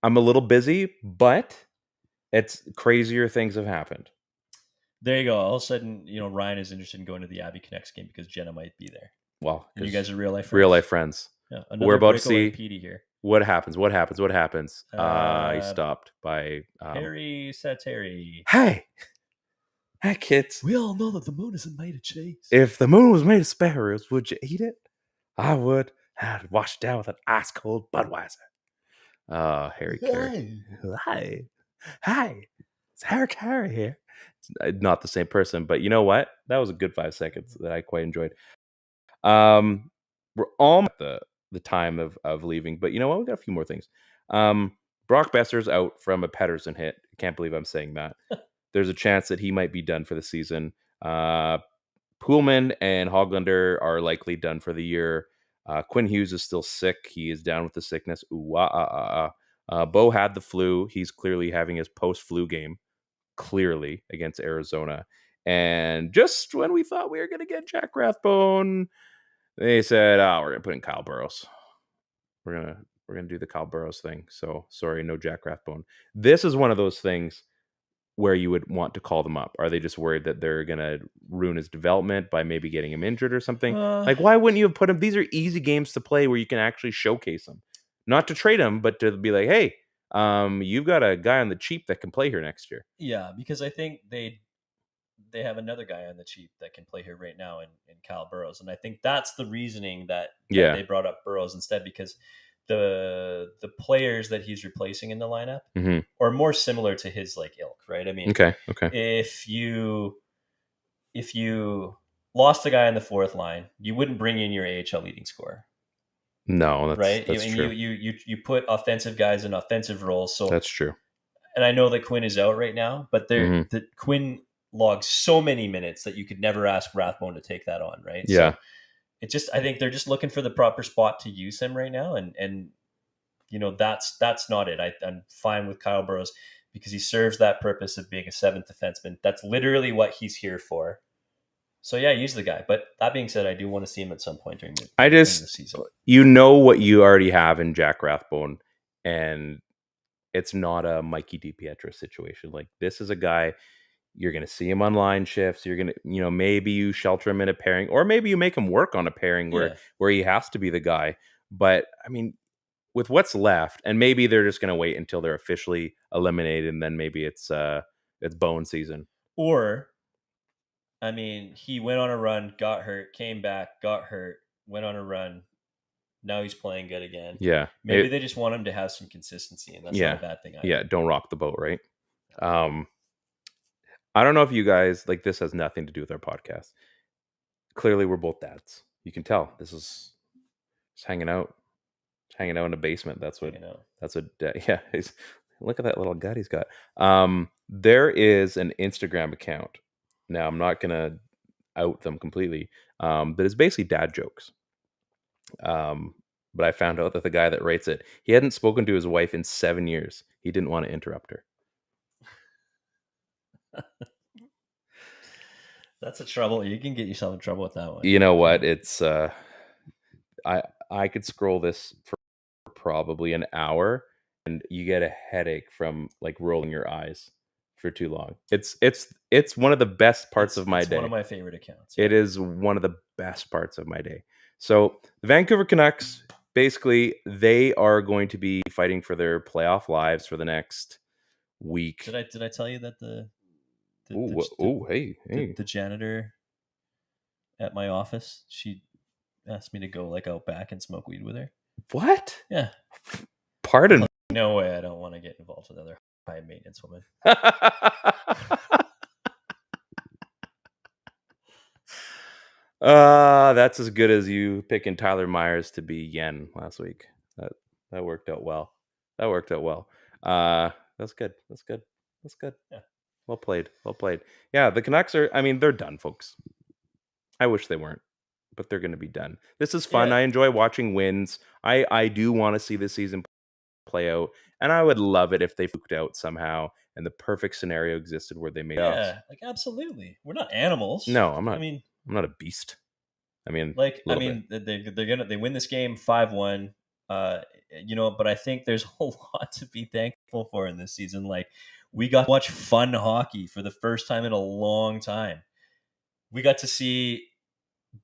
I'm a little busy, but it's crazier things have happened. There you go. All of a sudden, Ryan is interested in going to the Abbey Canucks game because Jenna might be there. Well, and you guys are real life friends. Yeah, we're about to see Petey here. What happens? He stopped by Harry Sateri. Hey, kids. We all know that the moon isn't made of cheese. If the moon was made of sparrows, would you eat it? I would. I'd wash it down with an ice cold Budweiser. Harry Carey. Hi. It's Harry Carey here. It's not the same person, but you know what? That was a good 5 seconds that I quite enjoyed. We're almost at the time of leaving, but you know what? We got a few more things. Brock Boeser's out from a Pedersen hit. I can't believe I'm saying that. There's a chance that he might be done for the season. Poolman and Hoglander are likely done for the year. Quinn Hughes is still sick. He is down with the sickness. Bo had the flu. He's clearly having his post-flu game, clearly, against Arizona. And just when we thought we were going to get Jack Rathbone, they said, we're going to put in Kyle Burroughs. We're gonna do the Kyle Burroughs thing. So, sorry, no Jack Rathbone. This is one of those things where you would want to call them up. Are they just worried that they're going to ruin his development by maybe getting him injured or something? Like, why wouldn't you have put him? These are easy games to play where you can actually showcase him. Not to trade him, but to be like, hey, you've got a guy on the cheap that can play here next year. Yeah, because I think they have another guy on the cheap that can play here right now in Kyle Burroughs. And I think that's the reasoning that they brought up Burroughs instead, because the players that he's replacing in the lineup are more similar to his like ilk, right? I mean, okay. If you lost a guy on the fourth line, you wouldn't bring in your AHL leading scorer. No, that's true. You put offensive guys in offensive roles. So that's true. And I know that Quinn is out right now, but the Quinn logs so many minutes that you could never ask Rathbone to take that on, right? Yeah. So I think they're just looking for the proper spot to use him right now, and you know that's not it. I'm fine with Kyle Burroughs because he serves that purpose of being a seventh defenseman. That's literally what he's here for. So yeah, use the guy. But that being said, I do want to see him at some point during the season. You know what you already have in Jack Rathbone, and it's not a Mikey DiPietro situation. Like, this is a guy. You're going to see him on line shifts. You're going to, maybe you shelter him in a pairing, or maybe you make him work on a pairing where he has to be the guy. But I mean, with what's left, and maybe they're just going to wait until they're officially eliminated, and then maybe it's bone season. Or, I mean, he went on a run, got hurt, came back, got hurt, went on a run. Now he's playing good again. Yeah. Maybe they just want him to have some consistency, and that's not a bad thing. Don't rock the boat, right? I don't know if you guys, like, this has nothing to do with our podcast. Clearly, we're both dads. You can tell. This is just hanging out in the basement. That's what. Look at that little gut he's got. There is an Instagram account. Now, I'm not gonna out them completely. That is basically dad jokes. But I found out that the guy that writes it, he hadn't spoken to his wife in 7 years. He didn't want to interrupt her. That's a trouble. You can get yourself in trouble with that one. You know what? It's I could scroll this for probably an hour, and you get a headache from like rolling your eyes for too long. It's one of the best parts of my day. It's one of my favorite accounts. It is one of the best parts of my day. So the Vancouver Canucks, basically, they are going to be fighting for their playoff lives for the next week. Did I tell you that the janitor at my office, she asked me to go like out back and smoke weed with her? What? Yeah. Pardon? No way. I don't want to get involved with another high maintenance woman. That's as good as you picking Tyler Myers to be Yen last week. That worked out well. That's good. Yeah. Well played. Yeah, the Canucks they're done, folks. I wish they weren't, but they're going to be done. This is fun. Yeah. I enjoy watching wins. I do want to see this season play out, and I would love it if they fluked out somehow and the perfect scenario existed where they made us. Yeah, like absolutely. We're not animals. No, I'm not. I'm not a beast. they win this game 5-1. But I think there's a lot to be thankful for in this season. Like, we got to watch fun hockey for the first time in a long time. We got to see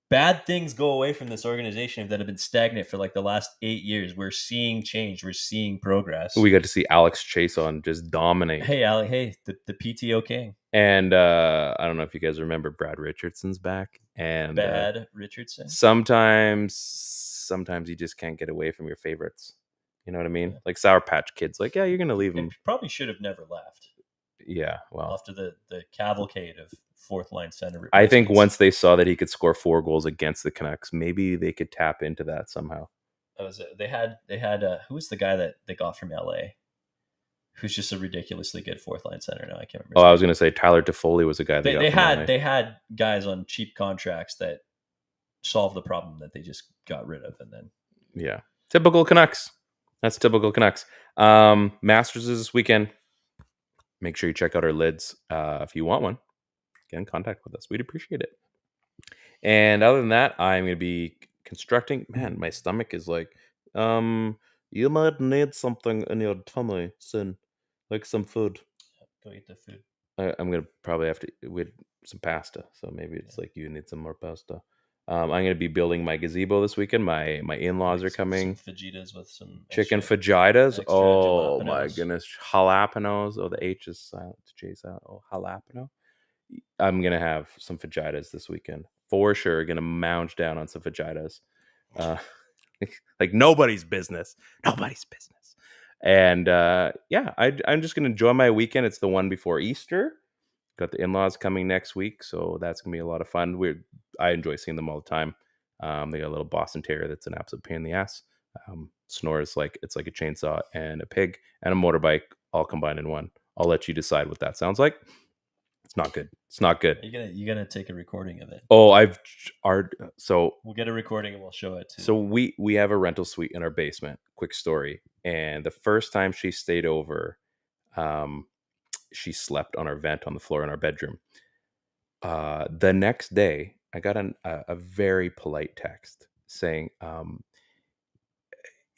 bad things go away from this organization that have been stagnant for like the last 8 years. We're seeing change. We're seeing progress. We got to see Alex Chason just dominate. Hey, Alec. Hey, the PTO king. And I don't know if you guys remember, Brad Richardson's back. And Richardson. Sometimes you just can't get away from your favorites. You know what I mean? Yeah. Like Sour Patch Kids. Like, yeah, you're going to leave him. Probably should have never left. Yeah, well. After the cavalcade of fourth line center. I think once they saw that he could score 4 goals against the Canucks, maybe they could tap into that somehow. That was it. They had who was the guy that they got from LA? Who's just a ridiculously good fourth line center now? I can't remember. Oh, I was going to say Tyler Toffoli was a guy they had guys on cheap contracts that solved the problem that they just got rid of, and then yeah, typical Canucks. That's typical Canucks. Masters is this weekend. Make sure you check out our lids if you want one. Get in contact with us. We'd appreciate it. And other than that, I'm going to be constructing. Man, my stomach is like, you might need something in your tummy soon, like some food. Go eat the food. I'm going to probably have to with some pasta. So maybe it's like you need some more pasta. I'm going to be building my gazebo this weekend. My in-laws are coming. Some fajitas with some chicken fajitas. Oh my goodness, jalapenos. Oh, the H is silent. The J is silent. Oh, jalapeno. I'm gonna have some fajitas this weekend for sure. Gonna mounge down on some fajitas, like nobody's business. Nobody's business. And yeah, I'm just gonna enjoy my weekend. It's the one before Easter. Got the in-laws coming next week, so that's gonna be a lot of fun. I enjoy seeing them all the time. They got a little Boston Terrier that's an absolute pain in the ass. Snores like it's like a chainsaw and a pig and a motorbike all combined in one. I'll let you decide what that sounds like. It's not good. It's not good. You're gonna take a recording of it. Oh, so we'll get a recording and we'll show it too. So we have a rental suite in our basement. Quick story. And the first time she stayed over, she slept on our vent on the floor in our bedroom. The next day, I got a very polite text saying,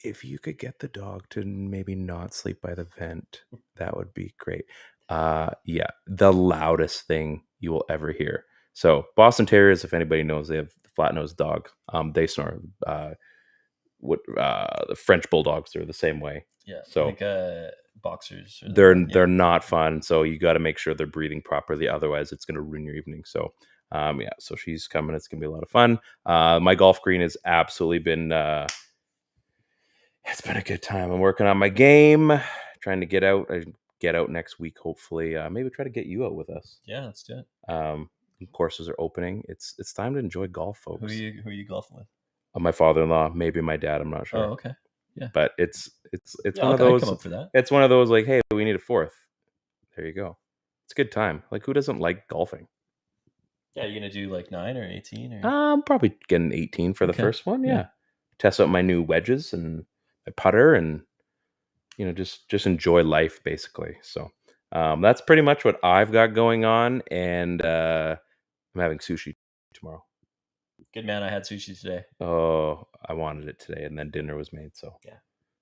if you could get the dog to maybe not sleep by the vent, that would be great. Yeah, the loudest thing you will ever hear. So Boston Terriers, if anybody knows, they have the flat-nosed dog. They snore. The French Bulldogs are the same way. Yeah. So like boxers. They're not fun. So you got to make sure they're breathing properly. Otherwise, it's going to ruin your evening. So yeah. So she's coming. It's going to be a lot of fun. My golf green has absolutely been. It's been a good time. I'm working on my game. Trying to get out. Get out next week, hopefully. Maybe try to get you out with us. Yeah, let's do it. Courses are opening. It's time to enjoy golf, folks. Who are you golfing with? My father-in-law, maybe my dad. I'm not sure. Oh, okay. Yeah, but it's one of those. Come up for that. It's one of those like, hey, we need a fourth. There you go. It's a good time. Like, who doesn't like golfing? Yeah, you're gonna do like 9 or 18 or? I'm probably getting 18 for the first one. Yeah. Test out my new wedges and my putter and. Just enjoy life, basically. So that's pretty much what I've got going on. And I'm having sushi tomorrow. Good man. I had sushi today. Oh, I wanted it today. And then dinner was made. So yeah,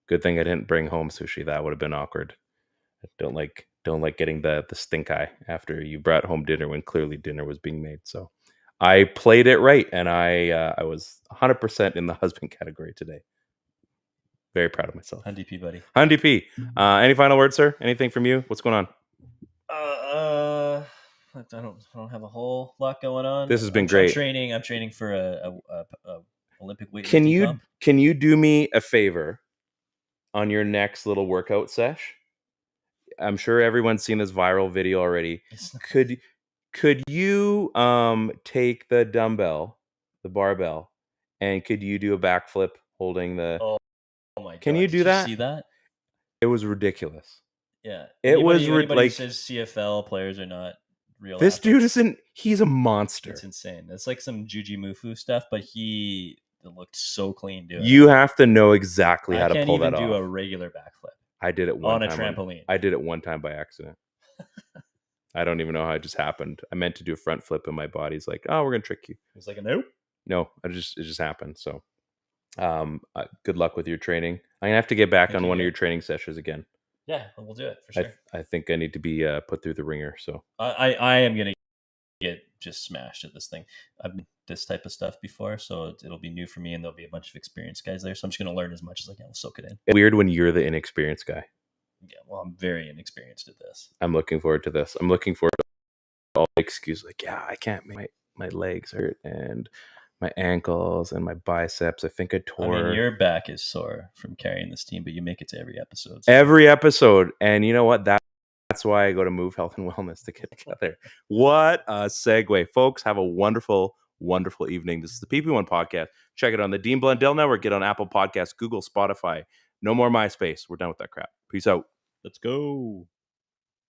good thing I didn't bring home sushi. That would have been awkward. I don't like getting the stink eye after you brought home dinner when clearly dinner was being made. So I played it right. And I was 100% in the husband category today. Very proud of myself. HunDP, buddy. HunDP. Any final words, sir? Anything from you? What's going on? I don't have a whole lot going on. This has been great. I'm training for a Olympic weightlifting comp. Can you do me a favor on your next little workout sesh? I'm sure everyone's seen this viral video already. Could you take the dumbbell, the barbell, and could you do a backflip holding the? Oh my God. Can you do that? See that? It was ridiculous. Yeah. Anybody says CFL players are not real. This athletes. Dude he's a monster. It's insane. It's like some Jujimufu stuff, but he looked so clean doing it. You have to know exactly how to pull that off. I can't even do a regular backflip. I did it on a trampoline. I did it one time by accident. I don't even know how it just happened. I meant to do a front flip and my body's like, oh, we're going to trick you. It's like a nope. No, it just happened. So good luck with your training. I'm gonna have to get back on one of your training sessions again. Yeah, we'll do it for sure. I think I need to be put through the ringer. So I am gonna get just smashed at this thing. I've done this type of stuff before, so it'll be new for me, and there'll be a bunch of experienced guys there. So I'm just gonna learn as much as I can. I'll soak it in. It's weird when you're the inexperienced guy. Yeah, well, I'm very inexperienced at this. I'm looking forward to this. I'm looking forward to all the excuses like, yeah, I can't make my legs hurt and my ankles and my biceps. I think I tore. I mean, your back is sore from carrying this team, but you make it to every episode. So. Every episode. And you know what? That's why I go to Move Health and Wellness to get together. What a segue. Folks, have a wonderful, wonderful evening. This is the PP1 Podcast. Check it on the Dean Blundell Network. Get on Apple Podcasts, Google, Spotify. No more MySpace. We're done with that crap. Peace out. Let's go.